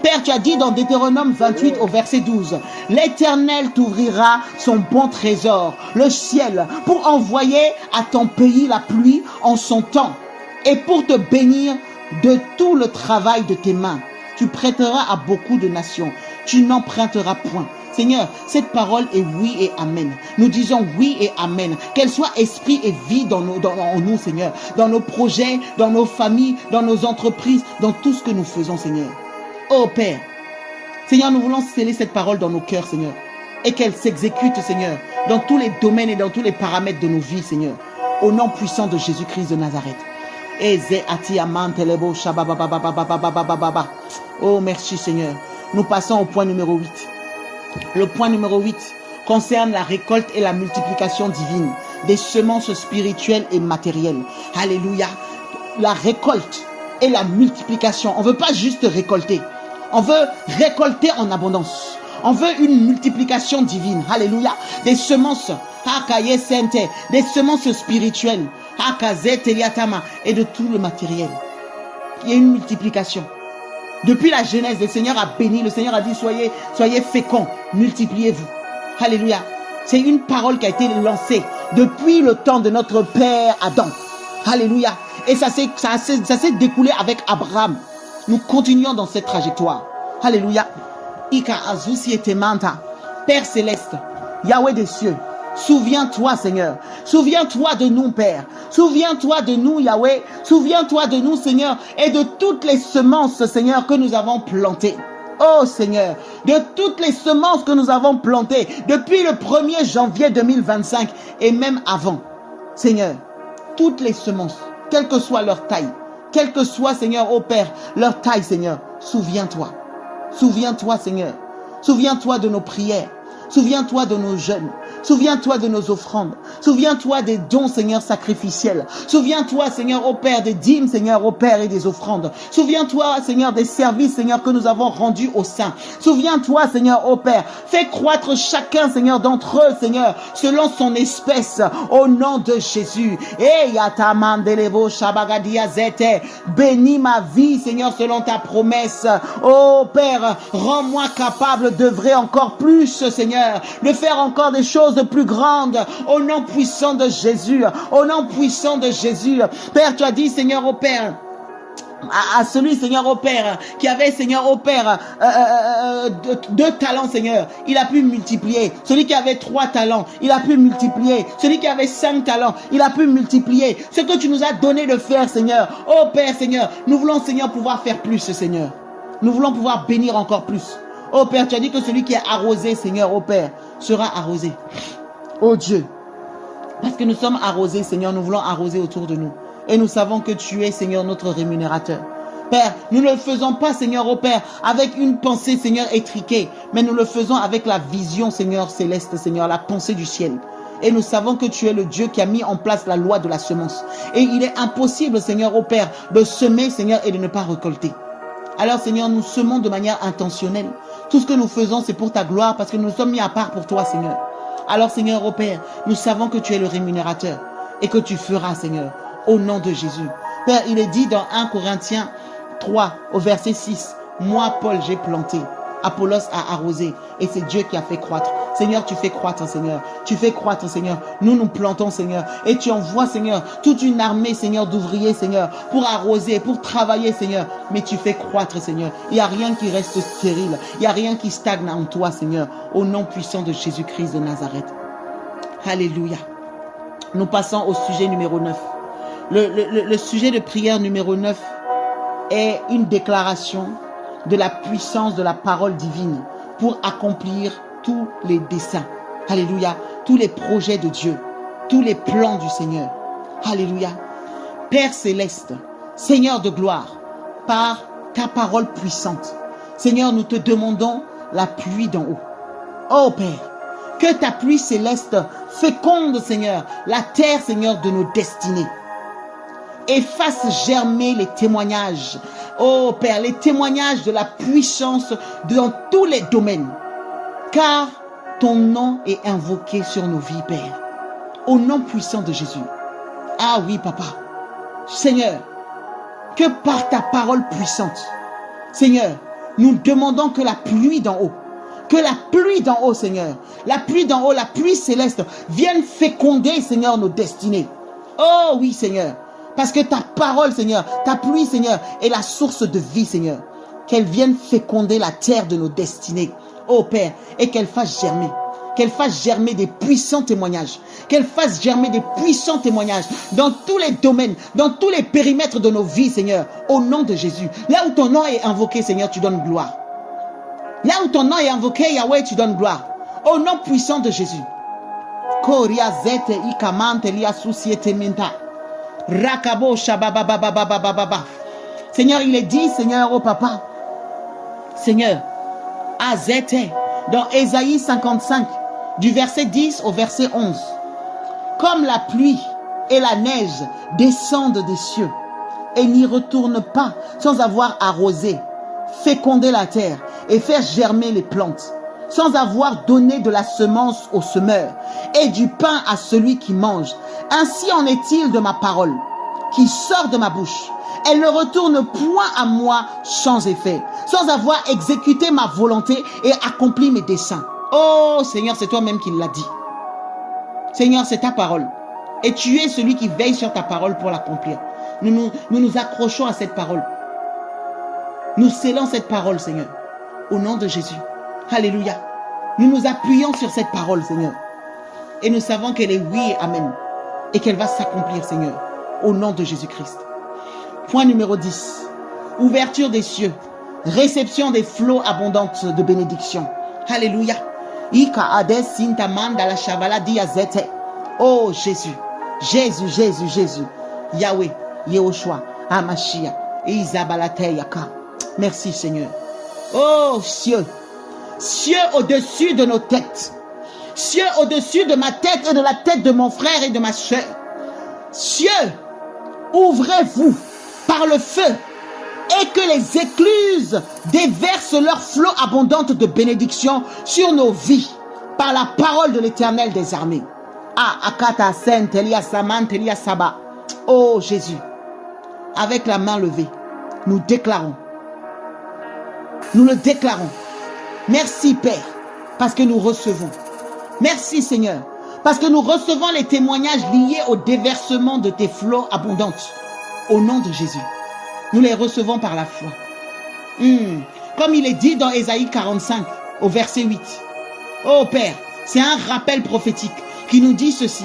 Père, tu as dit dans Deutéronome 28 au verset 12, l'Éternel t'ouvrira son bon trésor, le ciel, pour envoyer à ton pays la pluie en son temps et pour te bénir de tout le travail de tes mains. Tu prêteras à beaucoup de nations. Tu n'emprunteras point. Seigneur, cette parole est oui et amen. Nous disons oui et amen. Qu'elle soit esprit et vie en nous, Seigneur. Dans nos projets, dans nos familles, dans nos entreprises, dans tout ce que nous faisons, Seigneur. Oh Père, Seigneur, nous voulons sceller cette parole dans nos cœurs, Seigneur. Et qu'elle s'exécute, Seigneur, dans tous les domaines et dans tous les paramètres de nos vies, Seigneur. Au nom puissant de Jésus-Christ de Nazareth. Oh, merci Seigneur. Nous passons au point numéro 8. Le point numéro 8 concerne la récolte et la multiplication divine des semences spirituelles et matérielles. Alléluia. La récolte et la multiplication. On ne veut pas juste récolter. On veut récolter en abondance. On veut une multiplication divine. Alléluia. Des semences. Des semences spirituelles. Et de tout le matériel. Il y a une multiplication. Depuis la Genèse, le Seigneur a béni, le Seigneur a dit soyez féconds, multipliez-vous. Alléluia. C'est une parole qui a été lancée depuis le temps de notre père Adam. Alléluia. Et ça s'est découlé avec Abraham. Nous continuons dans cette trajectoire. Alléluia. Père céleste, Yahweh des cieux, souviens-toi, Seigneur. Souviens-toi de nous, Père. Souviens-toi de nous, Yahweh. Souviens-toi de nous, Seigneur, et de toutes les semences, Seigneur, que nous avons plantées. Oh, Seigneur, de toutes les semences que nous avons plantées depuis le 1er janvier 2025 et même avant. Seigneur, toutes les semences, quelle que soit leur taille, quelle que soit, Seigneur, oh Père, leur taille, Seigneur, souviens-toi. Souviens-toi, Seigneur. Souviens-toi de nos prières. Souviens-toi de nos jeûnes. Souviens-toi de nos offrandes. Souviens-toi des dons, Seigneur, sacrificiels. Souviens-toi, Seigneur, ô Père, des dîmes, Seigneur, ô Père, et des offrandes. Souviens-toi, Seigneur, des services, Seigneur, que nous avons rendus au sein. Souviens-toi, Seigneur, ô Père. Fais croître chacun, Seigneur, d'entre eux, Seigneur, selon son espèce, au nom de Jésus. Bénis ma vie, Seigneur, selon ta promesse. Ô Père, rends-moi capable d'œuvrer encore plus, Seigneur, de faire encore des choses plus grandes, au nom puissant de Jésus, au nom puissant de Jésus. Père, tu as dit, Seigneur, au Père, à celui, Seigneur, au Père, qui avait, Seigneur, au Père, 2 talents, Seigneur, il a pu multiplier. Celui qui avait 3 talents, il a pu multiplier. Celui qui avait 5 talents, il a pu multiplier. Ce que tu nous as donné de faire, Seigneur, oh Père, Seigneur, nous voulons, Seigneur, pouvoir faire plus, Seigneur. Nous voulons pouvoir bénir encore plus. Oh Père, tu as dit que celui qui est arrosé, Seigneur, oh Père, sera arrosé. Oh Dieu, parce que nous sommes arrosés, Seigneur, nous voulons arroser autour de nous. Et nous savons que tu es, Seigneur, notre rémunérateur. Père, nous ne le faisons pas, Seigneur, oh Père, avec une pensée, Seigneur, étriquée, mais nous le faisons avec la vision, Seigneur, céleste, Seigneur, la pensée du ciel. Et nous savons que tu es le Dieu qui a mis en place la loi de la semence. Et il est impossible, Seigneur, oh Père, de semer, Seigneur, et de ne pas récolter. Alors, Seigneur, nous semons de manière intentionnelle. Tout ce que nous faisons, c'est pour ta gloire, parce que nous nous sommes mis à part pour toi, Seigneur. Alors, Seigneur, ô Père, nous savons que tu es le rémunérateur et que tu feras, Seigneur, au nom de Jésus. Père, il est dit dans 1 Corinthiens 3, au verset 6, « Moi, Paul, j'ai planté, Apollos a arrosé, et c'est Dieu qui a fait croître. » Seigneur, tu fais croître, Seigneur. Tu fais croître, Seigneur. Nous, nous plantons, Seigneur. Et tu envoies, Seigneur, toute une armée, Seigneur, d'ouvriers, Seigneur, pour arroser, pour travailler, Seigneur. Mais tu fais croître, Seigneur. Il n'y a rien qui reste stérile. Il n'y a rien qui stagne en toi, Seigneur. Au nom puissant de Jésus-Christ de Nazareth. Alléluia. Nous passons au sujet numéro 9. Le sujet de prière numéro 9 est une déclaration de la puissance de la parole divine pour accomplir tous les desseins. Alléluia. Tous les projets de Dieu. Tous les plans du Seigneur. Alléluia. Père céleste, Seigneur de gloire, par ta parole puissante, Seigneur, nous te demandons la pluie d'en haut. Oh Père, Que ta pluie céleste féconde, Seigneur, la terre, Seigneur, de nos destinées. Et fasse germer les témoignages. Oh Père, les témoignages de la puissance dans tous les domaines. Car ton nom est invoqué sur nos vies, Père. Au nom puissant de Jésus. Ah oui, Papa. Seigneur, que par ta parole puissante, Seigneur, nous demandons que la pluie d'en haut, Seigneur, la pluie d'en haut, la pluie céleste, vienne féconder, Seigneur, nos destinées. Oh oui, Seigneur, parce que ta parole, Seigneur, ta pluie, Seigneur, est la source de vie, Seigneur. Qu'elle vienne féconder la terre de nos destinées, oh Père, et qu'elle fasse germer des puissants témoignages, dans tous les domaines, dans tous les périmètres de nos vies, Seigneur, au nom de Jésus. Là où ton nom est invoqué, Seigneur, tu donnes gloire. Là où ton nom est invoqué, Yahweh, tu donnes gloire. Au nom puissant de Jésus. Seigneur, il est dit, Seigneur, oh Papa, Seigneur, Azete, dans Ésaïe 55, du verset 10 au verset 11. Comme la pluie et la neige descendent des cieux et n'y retournent pas sans avoir arrosé, fécondé la terre et faire germer les plantes, sans avoir donné de la semence au semeur et du pain à celui qui mange. Ainsi en est-il de ma parole qui sort de ma bouche. Elle ne retourne point à moi sans effet, sans avoir exécuté ma volonté et accompli mes desseins. Oh Seigneur, c'est toi-même qui l'as dit. Seigneur, c'est ta parole. Et tu es celui qui veille sur ta parole pour l'accomplir. Nous nous accrochons à cette parole. Nous scellons cette parole, Seigneur. Au nom de Jésus. Alléluia. Nous nous appuyons sur cette parole, Seigneur. Et nous savons qu'elle est oui et amen. Et qu'elle va s'accomplir, Seigneur. Au nom de Jésus-Christ. Point numéro 10. Ouverture des cieux. Réception des flots abondantes de bénédiction. Alléluia. Oh Jésus. Jésus, Jésus, Jésus. Yahweh, Yehoshua, Amashia, Isabalateyaka. Merci Seigneur. Oh cieux. Cieux au-dessus de nos têtes. Cieux au-dessus de ma tête et de la tête de mon frère et de ma soeur. Cieux, ouvrez-vous par le feu et que les écluses déversent leurs flots abondantes de bénédiction sur nos vies par la parole de l'Éternel des armées. Ah, Akata Sainte, Elia Samant, Elia Saba. Oh Jésus, avec la main levée, nous déclarons. Nous le déclarons. Merci Père, parce que nous recevons. Merci Seigneur, parce que nous recevons les témoignages liés au déversement de tes flots abondantes. Au nom de Jésus, nous les recevons par la foi. Comme il est dit dans Ésaïe 45, au verset 8. Oh Père, c'est un rappel prophétique qui nous dit ceci.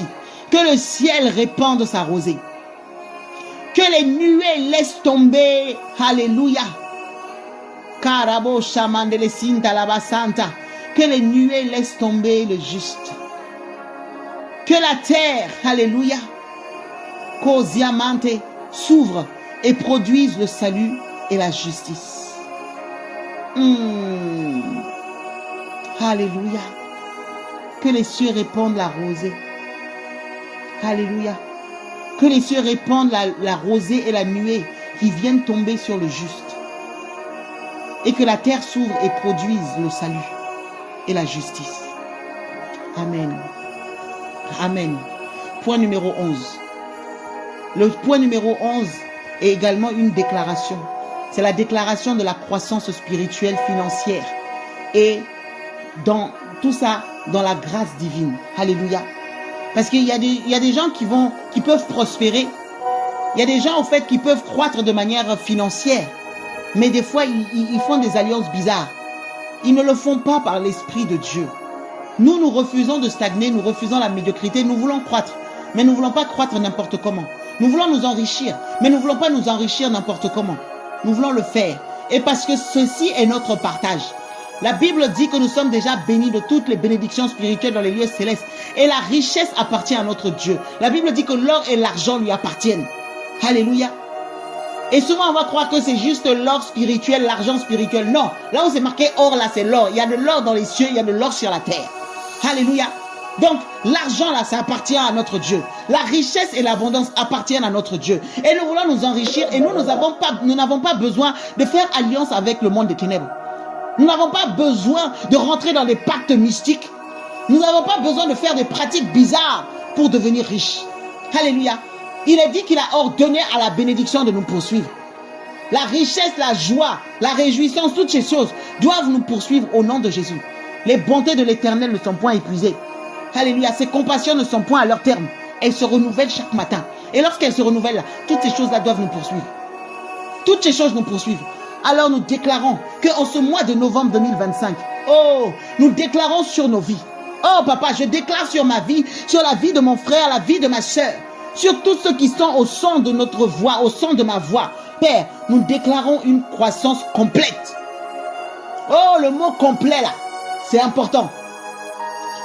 Que le ciel répande sa rosée. Que les nuées laissent tomber. Alléluia. Karabo Shamandele Sinta Labasanta. Que les nuées laissent tomber le juste. Que la terre, alléluia, Kosiamante, s'ouvre et produise le salut et la justice. Alléluia. Que les cieux répandent la rosée. Alléluia. Que les cieux répandent la rosée et la nuée qui viennent tomber sur le juste. Et que la terre s'ouvre et produise le salut et la justice. Amen. Amen. Point numéro 11. Le point numéro 11 est également une déclaration. C'est la déclaration de la croissance spirituelle, financière. Et dans tout ça, dans la grâce divine. Alléluia. Parce qu'il y a des gens qui peuvent prospérer. Il y a des gens, en fait, qui peuvent croître de manière financière. Mais des fois, ils font des alliances bizarres. Ils ne le font pas par l'Esprit de Dieu. Nous refusons de stagner, nous refusons la médiocrité. Nous voulons croître, mais nous ne voulons pas croître n'importe comment. Nous voulons nous enrichir, mais nous ne voulons pas nous enrichir n'importe comment. Nous voulons le faire. Et parce que ceci est notre partage. La Bible dit que nous sommes déjà bénis de toutes les bénédictions spirituelles dans les lieux célestes. Et la richesse appartient à notre Dieu. La Bible dit que l'or et l'argent lui appartiennent. Alléluia. Et souvent on va croire que c'est juste l'or spirituel, l'argent spirituel. Non, là où c'est marqué or, là c'est l'or. Il y a de l'or dans les cieux, il y a de l'or sur la terre. Alléluia. Donc, l'argent là, ça appartient à notre Dieu. La richesse et l'abondance appartiennent à notre Dieu. Et nous voulons nous enrichir et nous n'avons pas besoin de faire alliance avec le monde des ténèbres. Nous n'avons pas besoin de rentrer dans des pactes mystiques. Nous n'avons pas besoin de faire des pratiques bizarres pour devenir riches. Alléluia. Il est dit qu'il a ordonné à la bénédiction de nous poursuivre. La richesse, la joie, la réjouissance, toutes ces choses doivent nous poursuivre au nom de Jésus. Les bontés de l'Éternel ne sont point épuisées. Alléluia. Ses compassions ne sont point à leur terme. Elles se renouvellent chaque matin. Et lorsqu'elles se renouvellent, toutes ces choses-là doivent nous poursuivre. Toutes ces choses nous poursuivent. Alors nous déclarons qu'en ce mois de novembre 2025, nous déclarons sur nos vies. Oh papa, je déclare sur ma vie, sur la vie de mon frère, la vie de ma soeur, sur tous ceux qui sont au son de notre voix, au son de ma voix. Père, nous déclarons une croissance complète. Oh, le mot complet là, c'est important.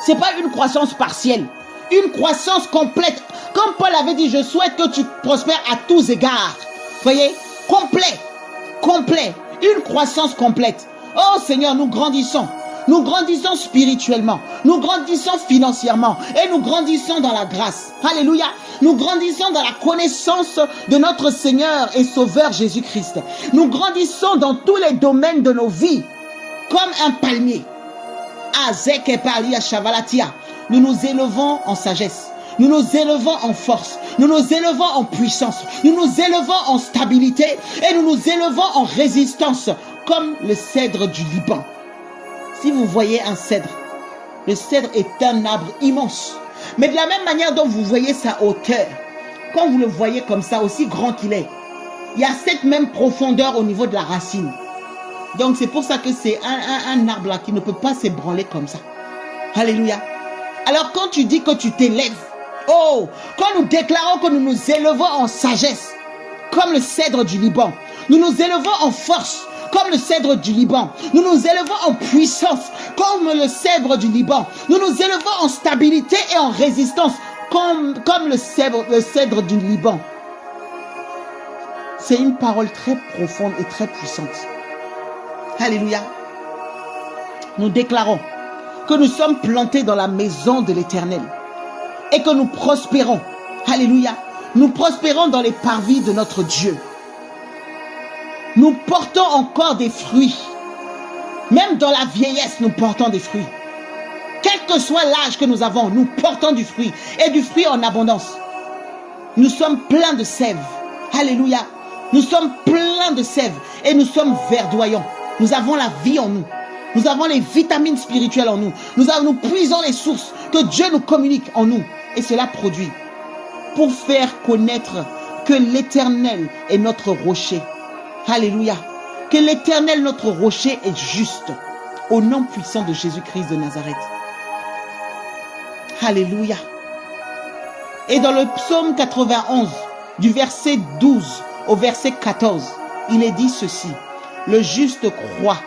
Ce n'est pas une croissance partielle, une croissance complète. Comme Paul avait dit, je souhaite que tu prospères à tous égards. Voyez, complet, une croissance complète. Oh Seigneur, nous grandissons. Nous grandissons spirituellement, nous grandissons financièrement et nous grandissons dans la grâce. Alléluia. Nous grandissons dans la connaissance de notre Seigneur et Sauveur Jésus-Christ. Nous grandissons dans tous les domaines de nos vies comme un palmier. Nous nous élevons en sagesse. Nous nous élevons en force. Nous nous élevons en puissance. Nous nous élevons en stabilité et nous nous élevons en résistance comme le cèdre du Liban. Si vous voyez un cèdre, le cèdre est un arbre immense. Mais de la même manière dont vous voyez sa hauteur, quand vous le voyez comme ça, aussi grand qu'il est, il y a cette même profondeur au niveau de la racine. Donc c'est pour ça que c'est un arbre là qui ne peut pas s'ébranler comme ça. Alléluia. Alors quand tu dis que tu t'élèves, quand nous déclarons que nous nous élevons en sagesse, comme le cèdre du Liban, nous nous élevons en force, comme le cèdre du Liban. Nous nous élevons en puissance, comme le cèdre du Liban. Nous nous élevons en stabilité et en résistance, comme le cèdre du Liban. C'est une parole très profonde et très puissante. Alléluia. Nous déclarons que nous sommes plantés dans la maison de l'Éternel et que nous prospérons. Alléluia. Nous prospérons dans les parvis de notre Dieu. Nous portons encore des fruits. Même dans la vieillesse, nous portons des fruits. Quel que soit l'âge que nous avons, nous portons du fruit. Et du fruit en abondance. Nous sommes pleins de sève. Alléluia. Nous sommes pleins de sève. Et nous sommes verdoyants. Nous avons la vie en nous. Nous avons les vitamines spirituelles en nous. Nous puisons les sources que Dieu nous communique en nous. Et cela produit. Pour faire connaître que l'Éternel est notre rocher. Alléluia. Que l'Éternel, notre rocher, est juste. Au nom puissant de Jésus-Christ de Nazareth. Alléluia. Et dans le psaume 91, du verset 12 au verset 14, il est dit ceci. Le juste croît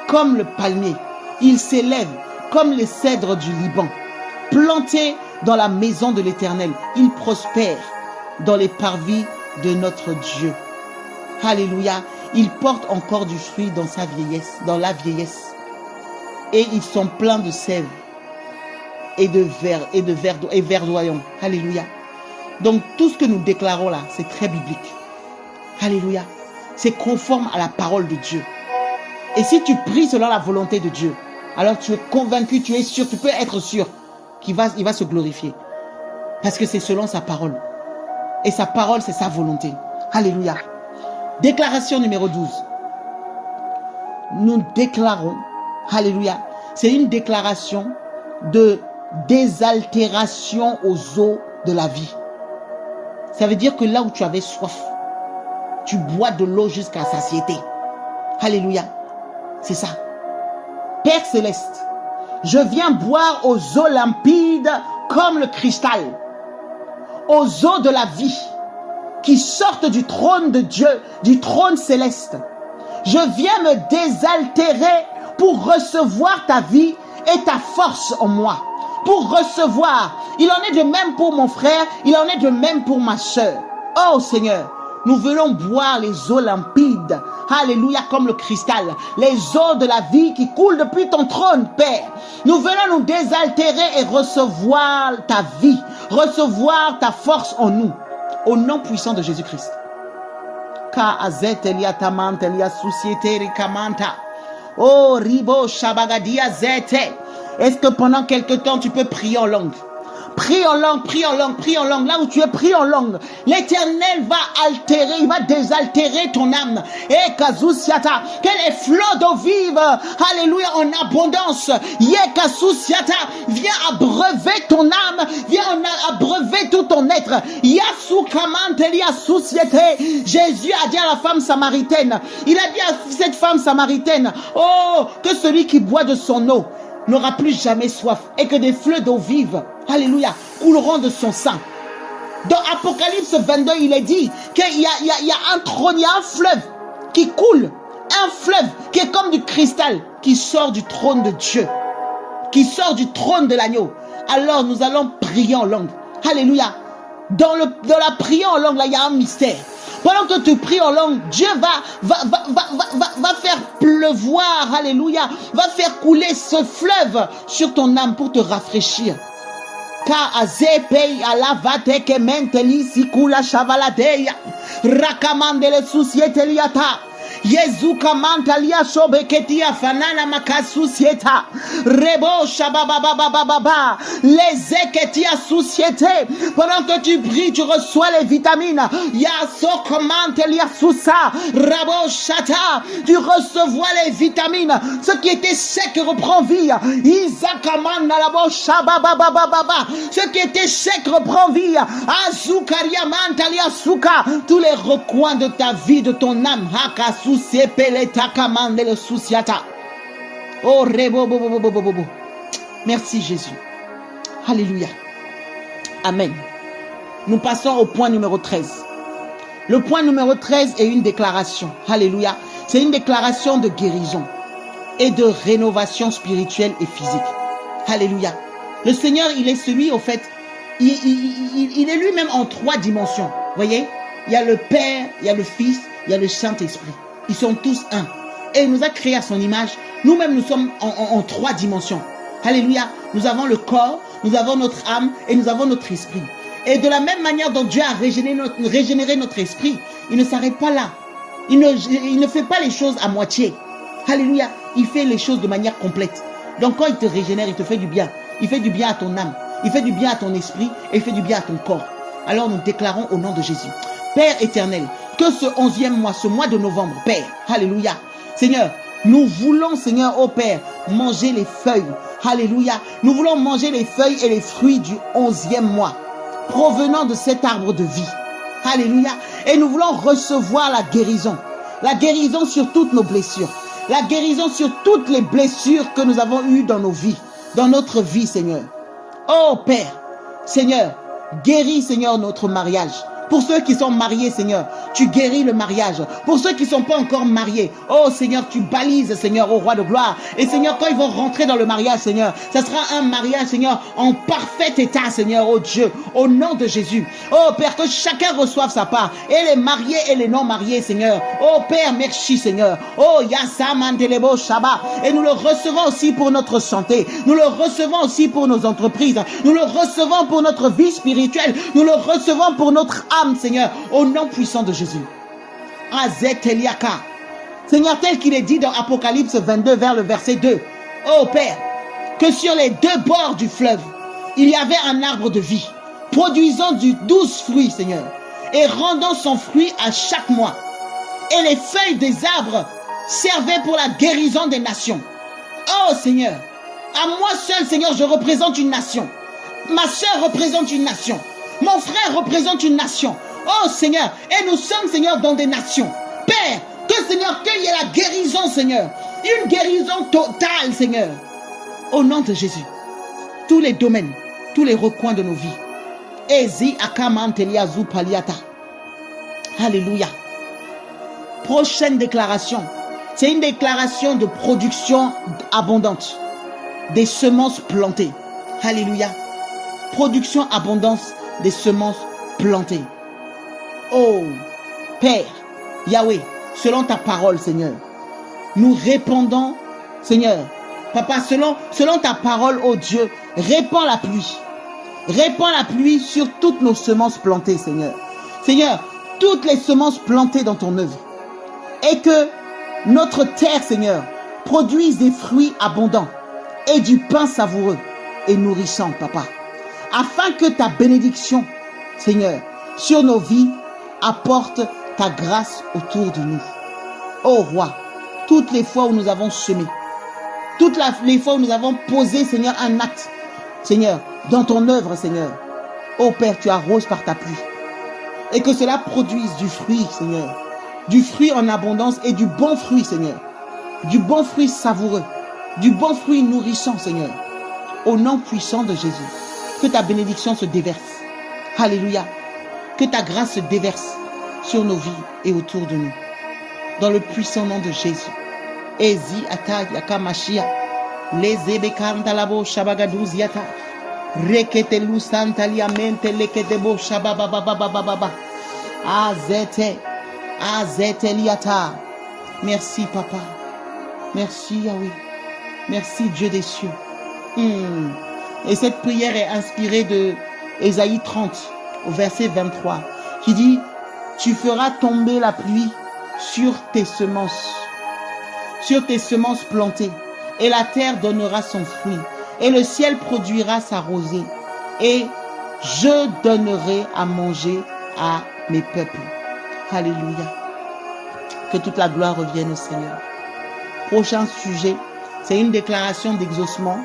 comme le palmier. Il s'élève comme les cèdres du Liban. Planté dans la maison de l'Éternel, il prospère dans les parvis de notre Dieu. Alléluia. Ils portent encore du fruit dans sa vieillesse, dans la vieillesse. Et ils sont pleins de sève et verdoyants. Alléluia. Donc tout ce que nous déclarons là, c'est très biblique. Alléluia. C'est conforme à la parole de Dieu. Et si tu pries selon la volonté de Dieu, alors tu es convaincu, tu es sûr, tu peux être sûr qu'il va se glorifier. Parce que c'est selon sa parole. Et sa parole, c'est sa volonté. Alléluia. Déclaration numéro 12. Nous déclarons, alléluia, c'est une déclaration de désaltération aux eaux de la vie. Ça veut dire que là où tu avais soif, tu bois de l'eau jusqu'à satiété. Alléluia. C'est ça. Père céleste, je viens boire aux eaux limpides comme le cristal, aux eaux de la vie qui sortent du trône de Dieu, du trône céleste. Je viens me désaltérer pour recevoir ta vie et ta force en moi. Pour recevoir. Il en est de même pour mon frère, il en est de même pour ma soeur. Oh Seigneur, Nous voulons boire les eaux limpides. Alléluia, comme le cristal. Les eaux de la vie qui coulent depuis ton trône, Père. Nous voulons nous désaltérer et recevoir ta vie. Recevoir ta force en nous. Au nom puissant de Jésus-Christ. Ka azet elia tamant elia société rikamanta. Oh, ribo shabagadia zete. Est-ce que pendant quelque temps tu peux prier en langue? Prie en langue, prie en langue, prie en langue. Là où tu es, prie en langue. L'Éternel va altérer, il va désaltérer ton âme. Et Kazousiata, qu'elle est flot d'eau vive. Alléluia, en abondance. Ye Kazousiata, viens abreuver ton âme, viens abreuver tout ton être. Yasu Kamantelia Société. Jésus a dit à la femme samaritaine, il a dit à cette femme samaritaine, oh, que celui qui boit de son eau n'aura plus jamais soif et que des fleuves d'eau vive, alléluia, couleront de son sang. Dans Apocalypse 22, il est dit qu'il y a un trône, il y a un fleuve qui coule, un fleuve qui est comme du cristal, qui sort du trône de Dieu, qui sort du trône de l'agneau. Alors nous allons prier en langue, alléluia. Dans la prière en langue, là, il y a un mystère. Pendant que tu pries en langue, Dieu va faire pleuvoir, alléluia, va faire couler ce fleuve sur ton âme pour te rafraîchir. Ka azepei alavate ke menteli sikula shavaladeya rakamandele susieteliata. Yezu kamantalia shobeketia fanana makasusieta rebo shabababababa les eketia société. Pendant que tu pries, tu reçois les vitamines. Yaso kamantalia susa rabo shata, tu recevras les vitamines. Ce qui était sec reprend vie. Isakamana labo shabababababa, ce qui était sec reprend vie. Azukaria mantalia suka, tous les recoins de ta vie, de ton âme. Hakasu oh, merci Jésus. Alléluia. Amen. Nous passons au point numéro 13. Le point numéro 13 est une déclaration. Alléluia. C'est une déclaration de guérison et de rénovation spirituelle et physique. Alléluia. Le Seigneur, il est celui, au fait, il est lui-même en 3 dimensions. Vous voyez? Il y a le Père, il y a le Fils, il y a le Saint-Esprit. Ils sont tous un. Et il nous a créés à son image. Nous-mêmes, nous sommes en 3 dimensions. Alléluia. Nous avons le corps, nous avons notre âme et nous avons notre esprit. Et de la même manière dont Dieu a régénéré notre esprit, il ne s'arrête pas là. Il ne fait pas les choses à moitié. Alléluia. Il fait les choses de manière complète. Donc quand il te régénère, il te fait du bien. Il fait du bien à ton âme. Il fait du bien à ton esprit et il fait du bien à ton corps. Alors nous déclarons au nom de Jésus. Père éternel, que ce 11e mois, ce mois de novembre, Père, alléluia, Seigneur, nous voulons, Seigneur, oh Père, manger les feuilles, alléluia, nous voulons manger les feuilles et les fruits du 11e mois, provenant de cet arbre de vie, alléluia, et nous voulons recevoir la guérison sur toutes nos blessures, la guérison sur toutes les blessures que nous avons eues dans nos vies, dans notre vie, Seigneur. Oh Père, Seigneur, guéris, Seigneur, notre mariage. Pour ceux qui sont mariés, Seigneur, tu guéris le mariage. Pour ceux qui ne sont pas encore mariés, oh Seigneur, tu balises, Seigneur, au roi de gloire. Et Seigneur, quand ils vont rentrer dans le mariage, Seigneur, ça sera un mariage, Seigneur, en parfait état, Seigneur, oh Dieu, au nom de Jésus. Oh Père, que chacun reçoive sa part, et les mariés et les non mariés, Seigneur. Oh Père, merci, Seigneur. Oh Yassa Mandelebo Shaba. Et nous le recevons aussi pour notre santé. Nous le recevons aussi pour nos entreprises. Nous le recevons pour notre vie spirituelle. Nous le recevons pour notre âme, Seigneur, au nom puissant de Jésus. Azeteliaka. Seigneur, tel qu'il est dit dans Apocalypse 22 vers le verset 2. Oh Père, que sur les 2 bords du fleuve, il y avait un arbre de vie, produisant du 12 fruits, Seigneur, et rendant son fruit à chaque mois. Et les feuilles des arbres servaient pour la guérison des nations. Oh Seigneur, à moi seul, Seigneur, je représente une nation. Ma soeur représente une nation. Mon frère représente une nation. Oh Seigneur, et nous sommes, Seigneur, dans des nations. Père, que Seigneur, qu'il y ait la guérison, Seigneur. Une guérison totale, Seigneur. Au nom de Jésus. Tous les domaines, tous les recoins de nos vies. Ezi akamantelia zupaliata. Alléluia. Prochaine déclaration. C'est une déclaration de production abondante. Des semences plantées. Alléluia. Production abondance des semences plantées. Oh, Père, Yahweh, selon ta parole, Seigneur, nous répandons, Seigneur, Papa, selon ta parole, oh Dieu, répands la pluie. Répands la pluie sur toutes nos semences plantées, Seigneur. Seigneur, toutes les semences plantées dans ton œuvre. Et que notre terre, Seigneur, produise des fruits abondants et du pain savoureux et nourrissant, Papa. Afin que ta bénédiction, Seigneur, sur nos vies, apporte ta grâce autour de nous. Ô Roi, toutes les fois où nous avons semé, toutes les fois où nous avons posé, Seigneur, un acte, Seigneur, dans ton œuvre, Seigneur. Ô Père, tu arroses par ta pluie. Et que cela produise du fruit, Seigneur. Du fruit en abondance et du bon fruit, Seigneur. Du bon fruit savoureux. Du bon fruit nourrissant, Seigneur. Au nom puissant de Jésus. Que ta bénédiction se déverse. Alléluia. Que ta grâce se déverse sur nos vies et autour de nous. Dans le puissant nom de Jésus. Ezi ata yaka mashia. Les ebekantalabo shabagaduziata. Reketelu santalia mente leketebo shababababababa. Azete. Azete liata. Merci Papa. Merci Yahweh. Merci Dieu des cieux. Et cette prière est inspirée de Ésaïe 30 au verset 23 qui dit: tu feras tomber la pluie sur tes semences plantées, et la terre donnera son fruit, et le ciel produira sa rosée, et je donnerai à manger à mes peuples. Alléluia. Que toute la gloire revienne au Seigneur. Prochain sujet, c'est une déclaration d'exaucement.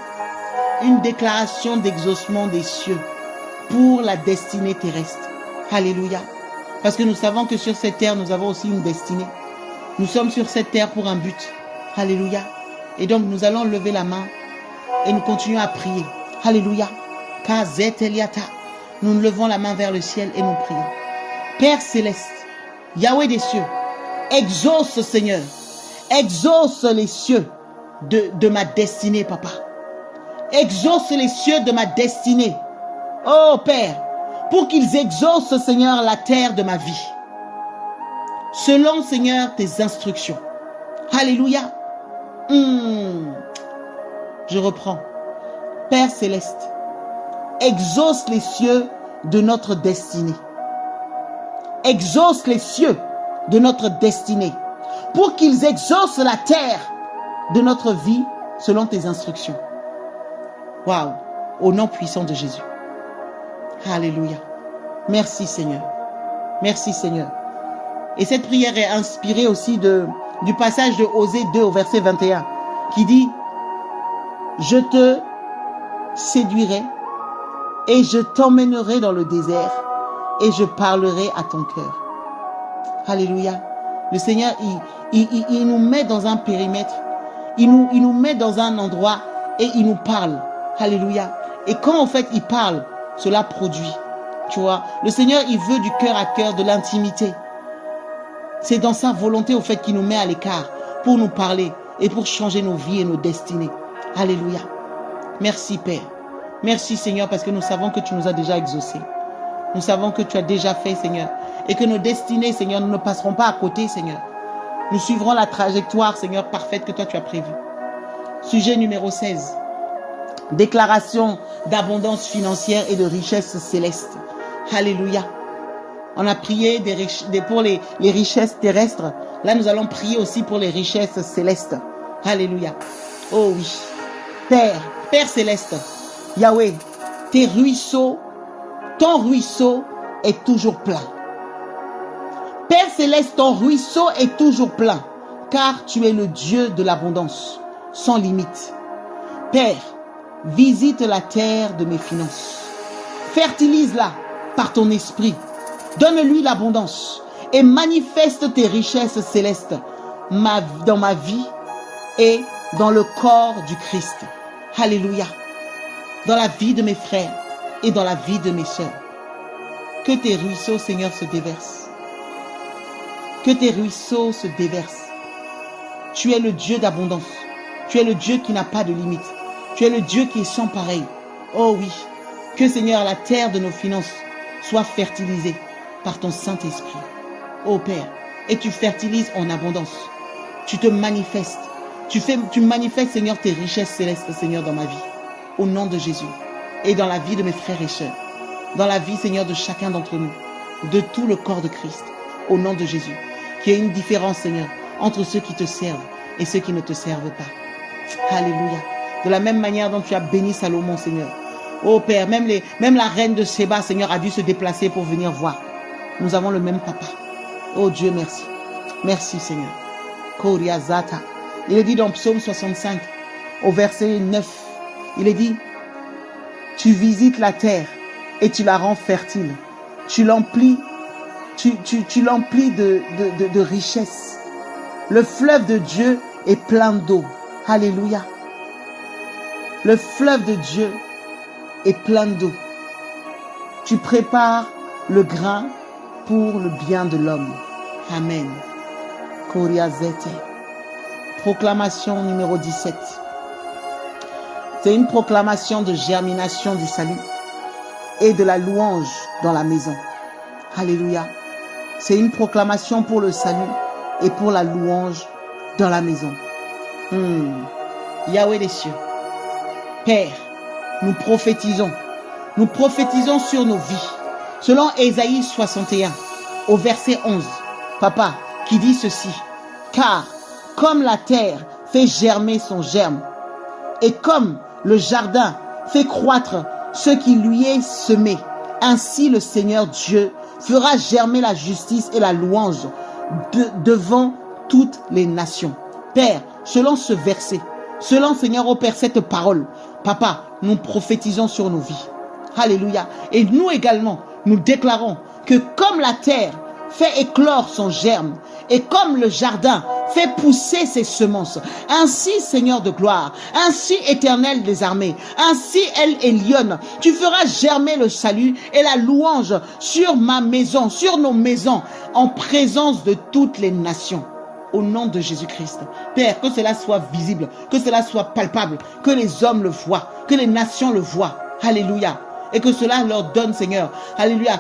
Une déclaration d'exaucement des cieux pour la destinée terrestre. Alléluia. Parce que nous savons que sur cette terre, nous avons aussi une destinée. Nous sommes sur cette terre pour un but. Alléluia. Et donc, nous allons lever la main et nous continuons à prier. Alléluia. Nous levons la main vers le ciel et nous prions. Père céleste, Yahweh des cieux, exauce, Seigneur. Exauce les cieux de ma destinée, Papa. Exauce les cieux de ma destinée. Oh Père, pour qu'ils exaucent, Seigneur, la terre de ma vie. Selon, Seigneur, tes instructions. Alléluia. Je reprends. Père céleste, exauce les cieux de notre destinée. Exauce les cieux de notre destinée. Pour qu'ils exaucent la terre de notre vie selon tes instructions. Waouh, au nom puissant de Jésus. Alléluia. Merci Seigneur. Merci Seigneur. Et cette prière est inspirée aussi du passage de Osée 2 au verset 21 qui dit: je te séduirai et je t'emmènerai dans le désert et je parlerai à ton cœur. Alléluia. Le Seigneur, il nous met dans un périmètre, il nous met dans un endroit et il nous parle. Alléluia. Et quand en fait il parle, cela produit. Tu vois, le Seigneur, il veut du cœur à cœur, de l'intimité. C'est dans sa volonté au fait qu'il nous met à l'écart pour nous parler et pour changer nos vies et nos destinées. Alléluia. Merci Père. Merci Seigneur, parce que nous savons que tu nous as déjà exaucés. Nous savons que tu as déjà fait, Seigneur. Et que nos destinées, Seigneur, nous ne passerons pas à côté, Seigneur. Nous suivrons la trajectoire, Seigneur, parfaite que toi tu as prévue. Sujet numéro 16. Déclaration d'abondance financière et de richesse céleste. Alléluia. On a prié pour les richesses terrestres. Là, nous allons prier aussi pour les richesses célestes. Alléluia. Oh oui. Père céleste, Yahweh, ton ruisseau est toujours plein. Père céleste, ton ruisseau est toujours plein, car tu es le Dieu de l'abondance, sans limite. Père, visite la terre de mes finances. Fertilise-la par ton esprit. Donne-lui l'abondance et manifeste tes richesses célestes dans ma vie et dans le corps du Christ. Alléluia. Dans la vie de mes frères et dans la vie de mes sœurs. Que tes ruisseaux, Seigneur, se déversent. Que tes ruisseaux se déversent. Tu es le Dieu d'abondance. Tu es le Dieu qui n'a pas de limite. Tu es le Dieu qui est sans pareil. Oh oui. Que, Seigneur, la terre de nos finances soit fertilisée par ton Saint-Esprit. ô Père, et tu fertilises en abondance. Tu te manifestes. Tu manifestes, Seigneur, tes richesses célestes, Seigneur, dans ma vie. Au nom de Jésus. Et dans la vie de mes frères et sœurs. Dans la vie, Seigneur, de chacun d'entre nous. De tout le corps de Christ. Au nom de Jésus. Qu'il y ait une différence, Seigneur, entre ceux qui te servent et ceux qui ne te servent pas. Alléluia. De la même manière dont tu as béni Salomon, Seigneur. Oh Père, même la reine de Séba, Seigneur, a dû se déplacer pour venir voir. Nous avons le même papa. Oh Dieu, merci. Merci, Seigneur. Koria Zata. Il est dit dans Psaume 65, au verset 9, il est dit, tu visites la terre et tu la rends fertile. Tu l'emplis de richesses. Le fleuve de Dieu est plein d'eau. Alléluia. Le fleuve de Dieu est plein d'eau. Tu prépares le grain pour le bien de l'homme. Amen. Koria Zete. Proclamation numéro 17. C'est une proclamation de germination du salut et de la louange dans la maison. Alléluia. C'est une proclamation pour le salut et pour la louange dans la maison. Yahweh des cieux. Père, nous prophétisons. Nous prophétisons sur nos vies. Selon Ésaïe 61, au verset 11. Papa, qui dit ceci. Car, comme la terre fait germer son germe, et comme le jardin fait croître ce qui lui est semé, ainsi le Seigneur Dieu fera germer la justice et la louange devant toutes les nations. Père, selon ce verset, selon Seigneur, ô Père, cette parole, Papa, nous prophétisons sur nos vies. Alléluia. Et nous également, nous déclarons que comme la terre fait éclore son germe, et comme le jardin fait pousser ses semences, ainsi, Seigneur de gloire, ainsi, Éternel des armées, ainsi, El Elyon, tu feras germer le salut et la louange sur ma maison, sur nos maisons, en présence de toutes les nations. Au nom de Jésus-Christ. Père, que cela soit visible, que cela soit palpable, que les hommes le voient, que les nations le voient. Alléluia. Et que cela leur donne, Seigneur, alléluia,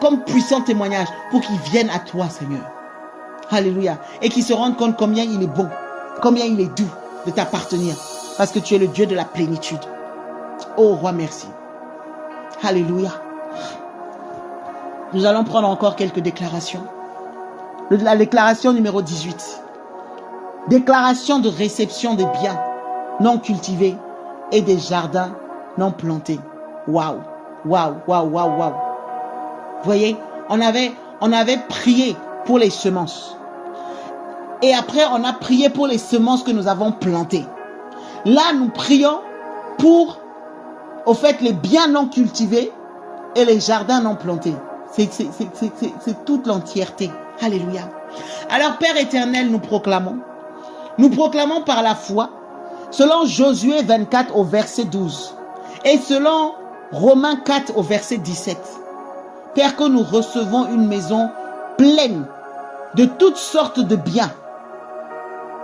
comme puissant témoignage pour qu'ils viennent à toi, Seigneur. Alléluia. Et qu'ils se rendent compte combien il est bon, combien il est doux de t'appartenir. Parce que tu es le Dieu de la plénitude. Oh, Roi, merci. Alléluia. Nous allons prendre encore quelques déclarations. La déclaration numéro 18. Déclaration de réception des biens non cultivés et des jardins non plantés. Waouh, waouh, waouh, waouh, waouh. Voyez, on avait prié pour les semences. Et après, on a prié pour les semences que nous avons plantées. Là, nous prions pour, au fait, les biens non cultivés et les jardins non plantés. C'est toute l'entièreté. Alléluia. Alors, Père éternel, nous proclamons par la foi, selon Josué 24 au verset 12, et selon Romains 4 au verset 17, Père, que nous recevons une maison pleine de toutes sortes de biens,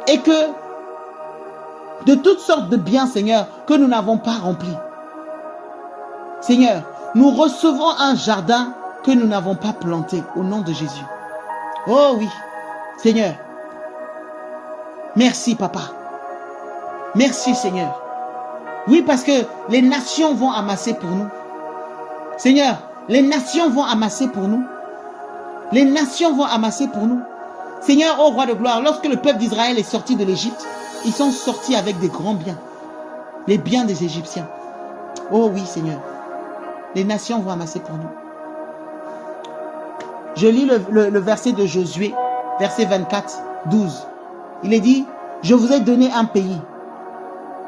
et que de toutes sortes de biens, Seigneur, que nous n'avons pas remplis. Seigneur, nous recevons un jardin que nous n'avons pas planté, au nom de Jésus. Oh oui, Seigneur. Merci, Papa. Merci, Seigneur. Oui, parce que les nations vont amasser pour nous. Seigneur, les nations vont amasser pour nous. Les nations vont amasser pour nous. Seigneur, ô Roi de gloire, lorsque le peuple d'Israël est sorti de l'Égypte, ils sont sortis avec des grands biens. Les biens des Égyptiens. Oh oui, Seigneur. Les nations vont amasser pour nous. Je lis le verset de Josué, verset 24, 12. Il est dit, je vous ai donné un pays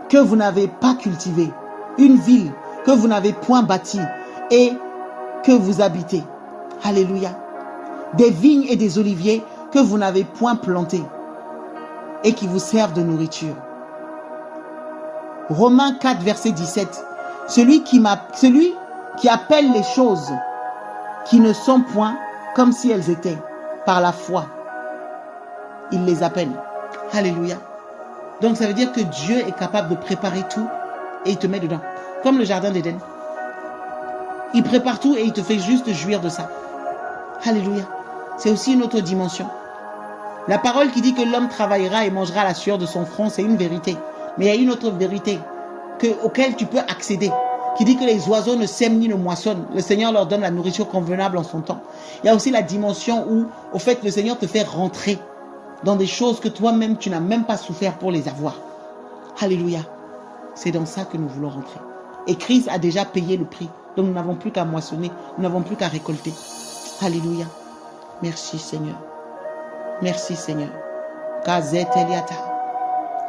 que vous n'avez pas cultivé, une ville que vous n'avez point bâtie et que vous habitez. Alléluia. Des vignes et des oliviers que vous n'avez point plantés et qui vous servent de nourriture. Romains 4, verset 17. Celui qui appelle les choses qui ne sont point comme si elles étaient, par la foi, il les appelle. Alléluia. Donc ça veut dire que Dieu est capable de préparer tout et il te met dedans. Comme le jardin d'Éden. Il prépare tout et il te fait juste jouir de ça. Alléluia. c'est aussi une autre dimension. La parole qui dit que l'homme travaillera et mangera la sueur de son front, c'est une vérité. Mais il y a une autre vérité auquel tu peux accéder, qui dit que les oiseaux ne sèment ni ne moissonnent. Le Seigneur leur donne la nourriture convenable en son temps. Il y a aussi la dimension où, au fait, le Seigneur te fait rentrer dans des choses que toi-même, tu n'as même pas souffert pour les avoir. Alléluia. C'est dans ça que nous voulons rentrer. Et Christ a déjà payé le prix. Donc nous n'avons plus qu'à moissonner, nous n'avons plus qu'à récolter. Alléluia. Merci Seigneur. Merci Seigneur.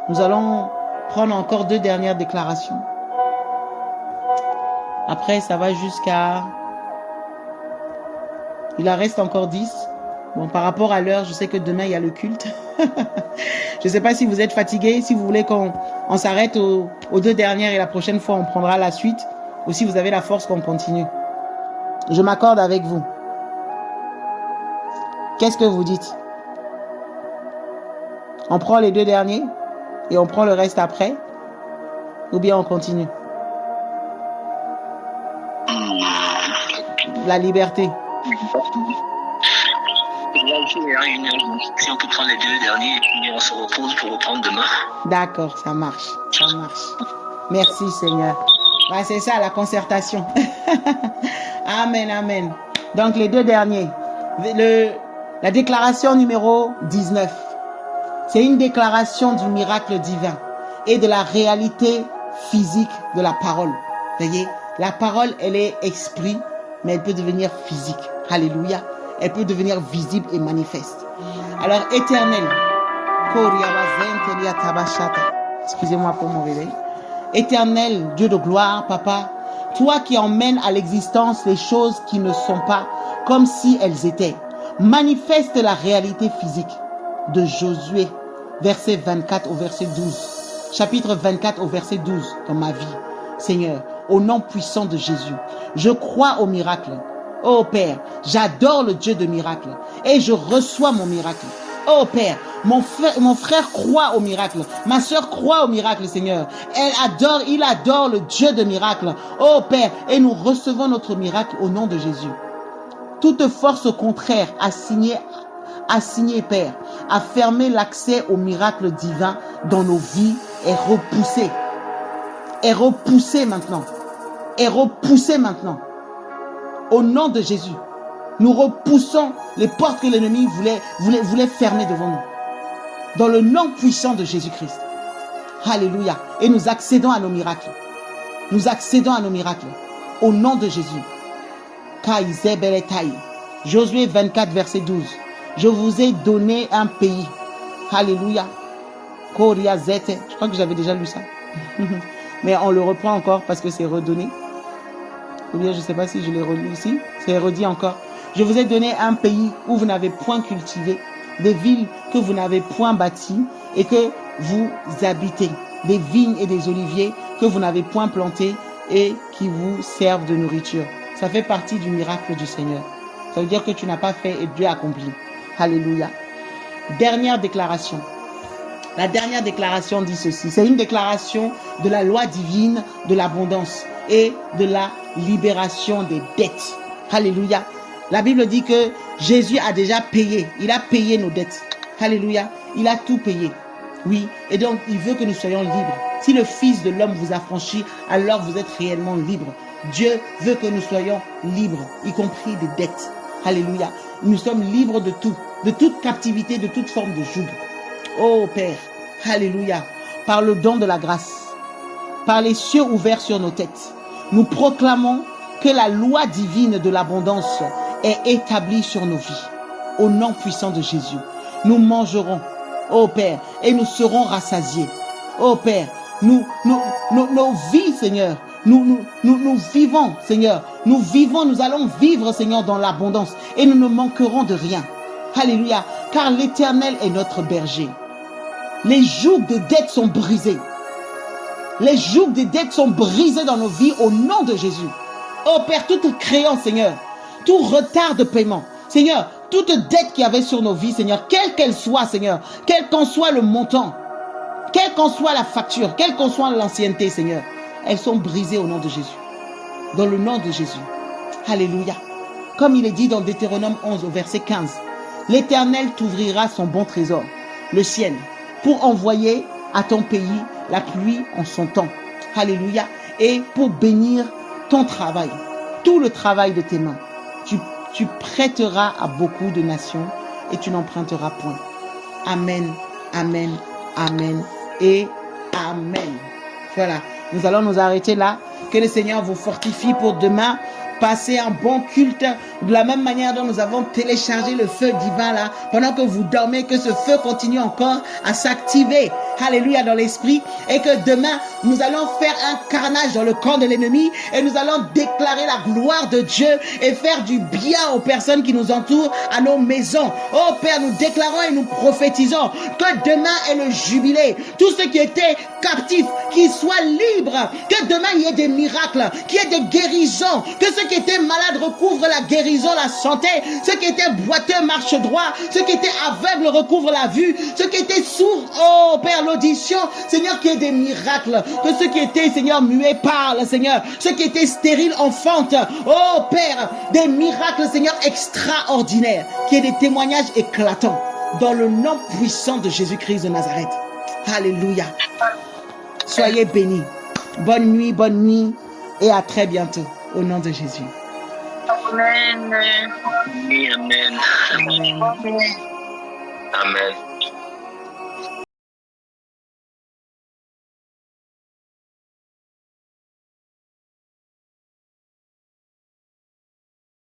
Nous allons prendre encore 2 dernières déclarations. Après, ça va jusqu'à... Il en reste encore 10. Bon, par rapport à l'heure, je sais que demain, il y a le culte. Je ne sais pas si vous êtes fatigués, si vous voulez qu'on s'arrête aux 2 dernières et la prochaine fois, on prendra la suite. Ou si vous avez la force qu'on continue. Je m'accorde avec vous. Qu'est-ce que vous dites? On prend les 2 derniers et on prend le reste après? Ou bien on continue? La liberté. Si on peut prendre les 2 derniers et puis on se repose pour reprendre demain. D'accord, ça marche. Ça marche. Merci Seigneur. Ouais, c'est ça la concertation. Amen, amen. Donc les 2 derniers. La déclaration numéro 19. C'est une déclaration du miracle divin et de la réalité physique de la parole. Vous voyez, la parole, elle est esprit, mais elle peut devenir physique. Alléluia. Elle peut devenir visible et manifeste. Alors, éternel, excusez-moi pour mon réveil. Éternel, Dieu de gloire, Papa, toi qui emmènes à l'existence les choses qui ne sont pas comme si elles étaient, manifeste la réalité physique de Josué, verset 24 au verset 12. Chapitre 24 au verset 12 dans ma vie. Seigneur, au nom puissant de Jésus, je crois au miracle. Oh Père, j'adore le Dieu de miracle et je reçois mon miracle. Oh Père, mon frère croit au miracle. Ma soeur croit au miracle, Seigneur. Il adore le Dieu de miracle. Oh Père, et nous recevons notre miracle au nom de Jésus. Toute force contraire assignée, Père, à fermer l'accès au miracle divin dans nos vies est repoussée. Est repoussée maintenant. Est repoussée maintenant. Au nom de Jésus, nous repoussons les portes que l'ennemi voulait fermer devant nous. Dans le nom puissant de Jésus-Christ. Alléluia. Et nous accédons à nos miracles. Nous accédons à nos miracles. Au nom de Jésus. Josué 24, verset 12. Je vous ai donné un pays. Alléluia. Je crois que j'avais déjà lu ça. Mais on le reprend encore parce que c'est redonné. Ou bien je ne sais pas si je l'ai relu ici. C'est redit encore. Je vous ai donné un pays où vous n'avez point cultivé, des villes que vous n'avez point bâties et que vous habitez, des vignes et des oliviers que vous n'avez point plantés et qui vous servent de nourriture. Ça fait partie du miracle du Seigneur. Ça veut dire que tu n'as pas fait et Dieu a accompli. Alléluia. Dernière déclaration. La dernière déclaration dit ceci. C'est une déclaration de la loi divine de l'abondance et de la libération des dettes. Alléluia. La Bible dit que Jésus a déjà payé. Il a payé nos dettes. Alléluia. Il a tout payé. Oui. Et donc, il veut que nous soyons libres. Si le Fils de l'homme vous a franchi, alors vous êtes réellement libres. Dieu veut que nous soyons libres, y compris des dettes. Alléluia. Nous sommes libres de tout, de toute captivité, de toute forme de joug. Oh Père, alléluia. Par le don de la grâce, par les cieux ouverts sur nos têtes, nous proclamons que la loi divine de l'abondance est établie sur nos vies. Au nom puissant de Jésus, nous mangerons, oh Père, et nous serons rassasiés. Oh Père, nos vies, Seigneur, nous vivons, Seigneur. Nous allons vivre, Seigneur, dans l'abondance et nous ne manquerons de rien. Alléluia. Car l'Éternel est notre berger. Les jougs de dettes sont brisés. Les jougs de dettes sont brisés dans nos vies au nom de Jésus. Oh Père, toute créance, Seigneur, tout retard de paiement, Seigneur, toute dette qu'il y avait sur nos vies, Seigneur, quelle qu'elle soit, Seigneur, quel qu'en soit le montant, quelle qu'en soit la facture, quelle qu'en soit l'ancienneté, Seigneur, elles sont brisées au nom de Jésus. Dans le nom de Jésus. Alléluia. Comme il est dit dans Deutéronome 11 au verset 15. l'Éternel t'ouvrira son bon trésor, le ciel, pour envoyer à ton pays la pluie en son temps. Alléluia. Et pour bénir ton travail, tout le travail de tes mains. Tu prêteras à beaucoup de nations et tu n'emprunteras point. Amen, amen, amen et amen. Voilà, nous allons nous arrêter là. Que le Seigneur vous fortifie pour demain. Passez un bon culte de la même manière dont nous avons téléchargé le feu divin là. Pendant que vous dormez, que ce feu continue encore à s'activer. Alléluia dans l'esprit. Et que demain, nous allons faire un carnage dans le camp de l'ennemi. Et nous allons déclarer la gloire de Dieu et faire du bien aux personnes qui nous entourent, à nos maisons. Oh Père, nous déclarons et nous prophétisons que demain est le jubilé. Tous ceux qui étaient captifs, qu'ils soient libres. Que demain il y ait des miracles, qu'il y ait des guérisons. Que ceux qui étaient malades recouvrent la guérison, la santé. Ceux qui étaient boiteux marchent droit. Ceux qui étaient aveugles recouvrent la vue. Ceux qui étaient sourds, oh Père, l'audition. Seigneur, qu'il y ait des miracles. Que ceux qui étaient, Seigneur, muets parlent, Seigneur. Ceux qui étaient stériles enfantent. Oh Père, des miracles, Seigneur, extraordinaires. Qu'il y ait des témoignages éclatants. Dans le nom puissant de Jésus-Christ de Nazareth. Alléluia. Soyez bénis. Bonne nuit et à très bientôt. Au nom de Jésus. Amen. Amen. Amen. Amen.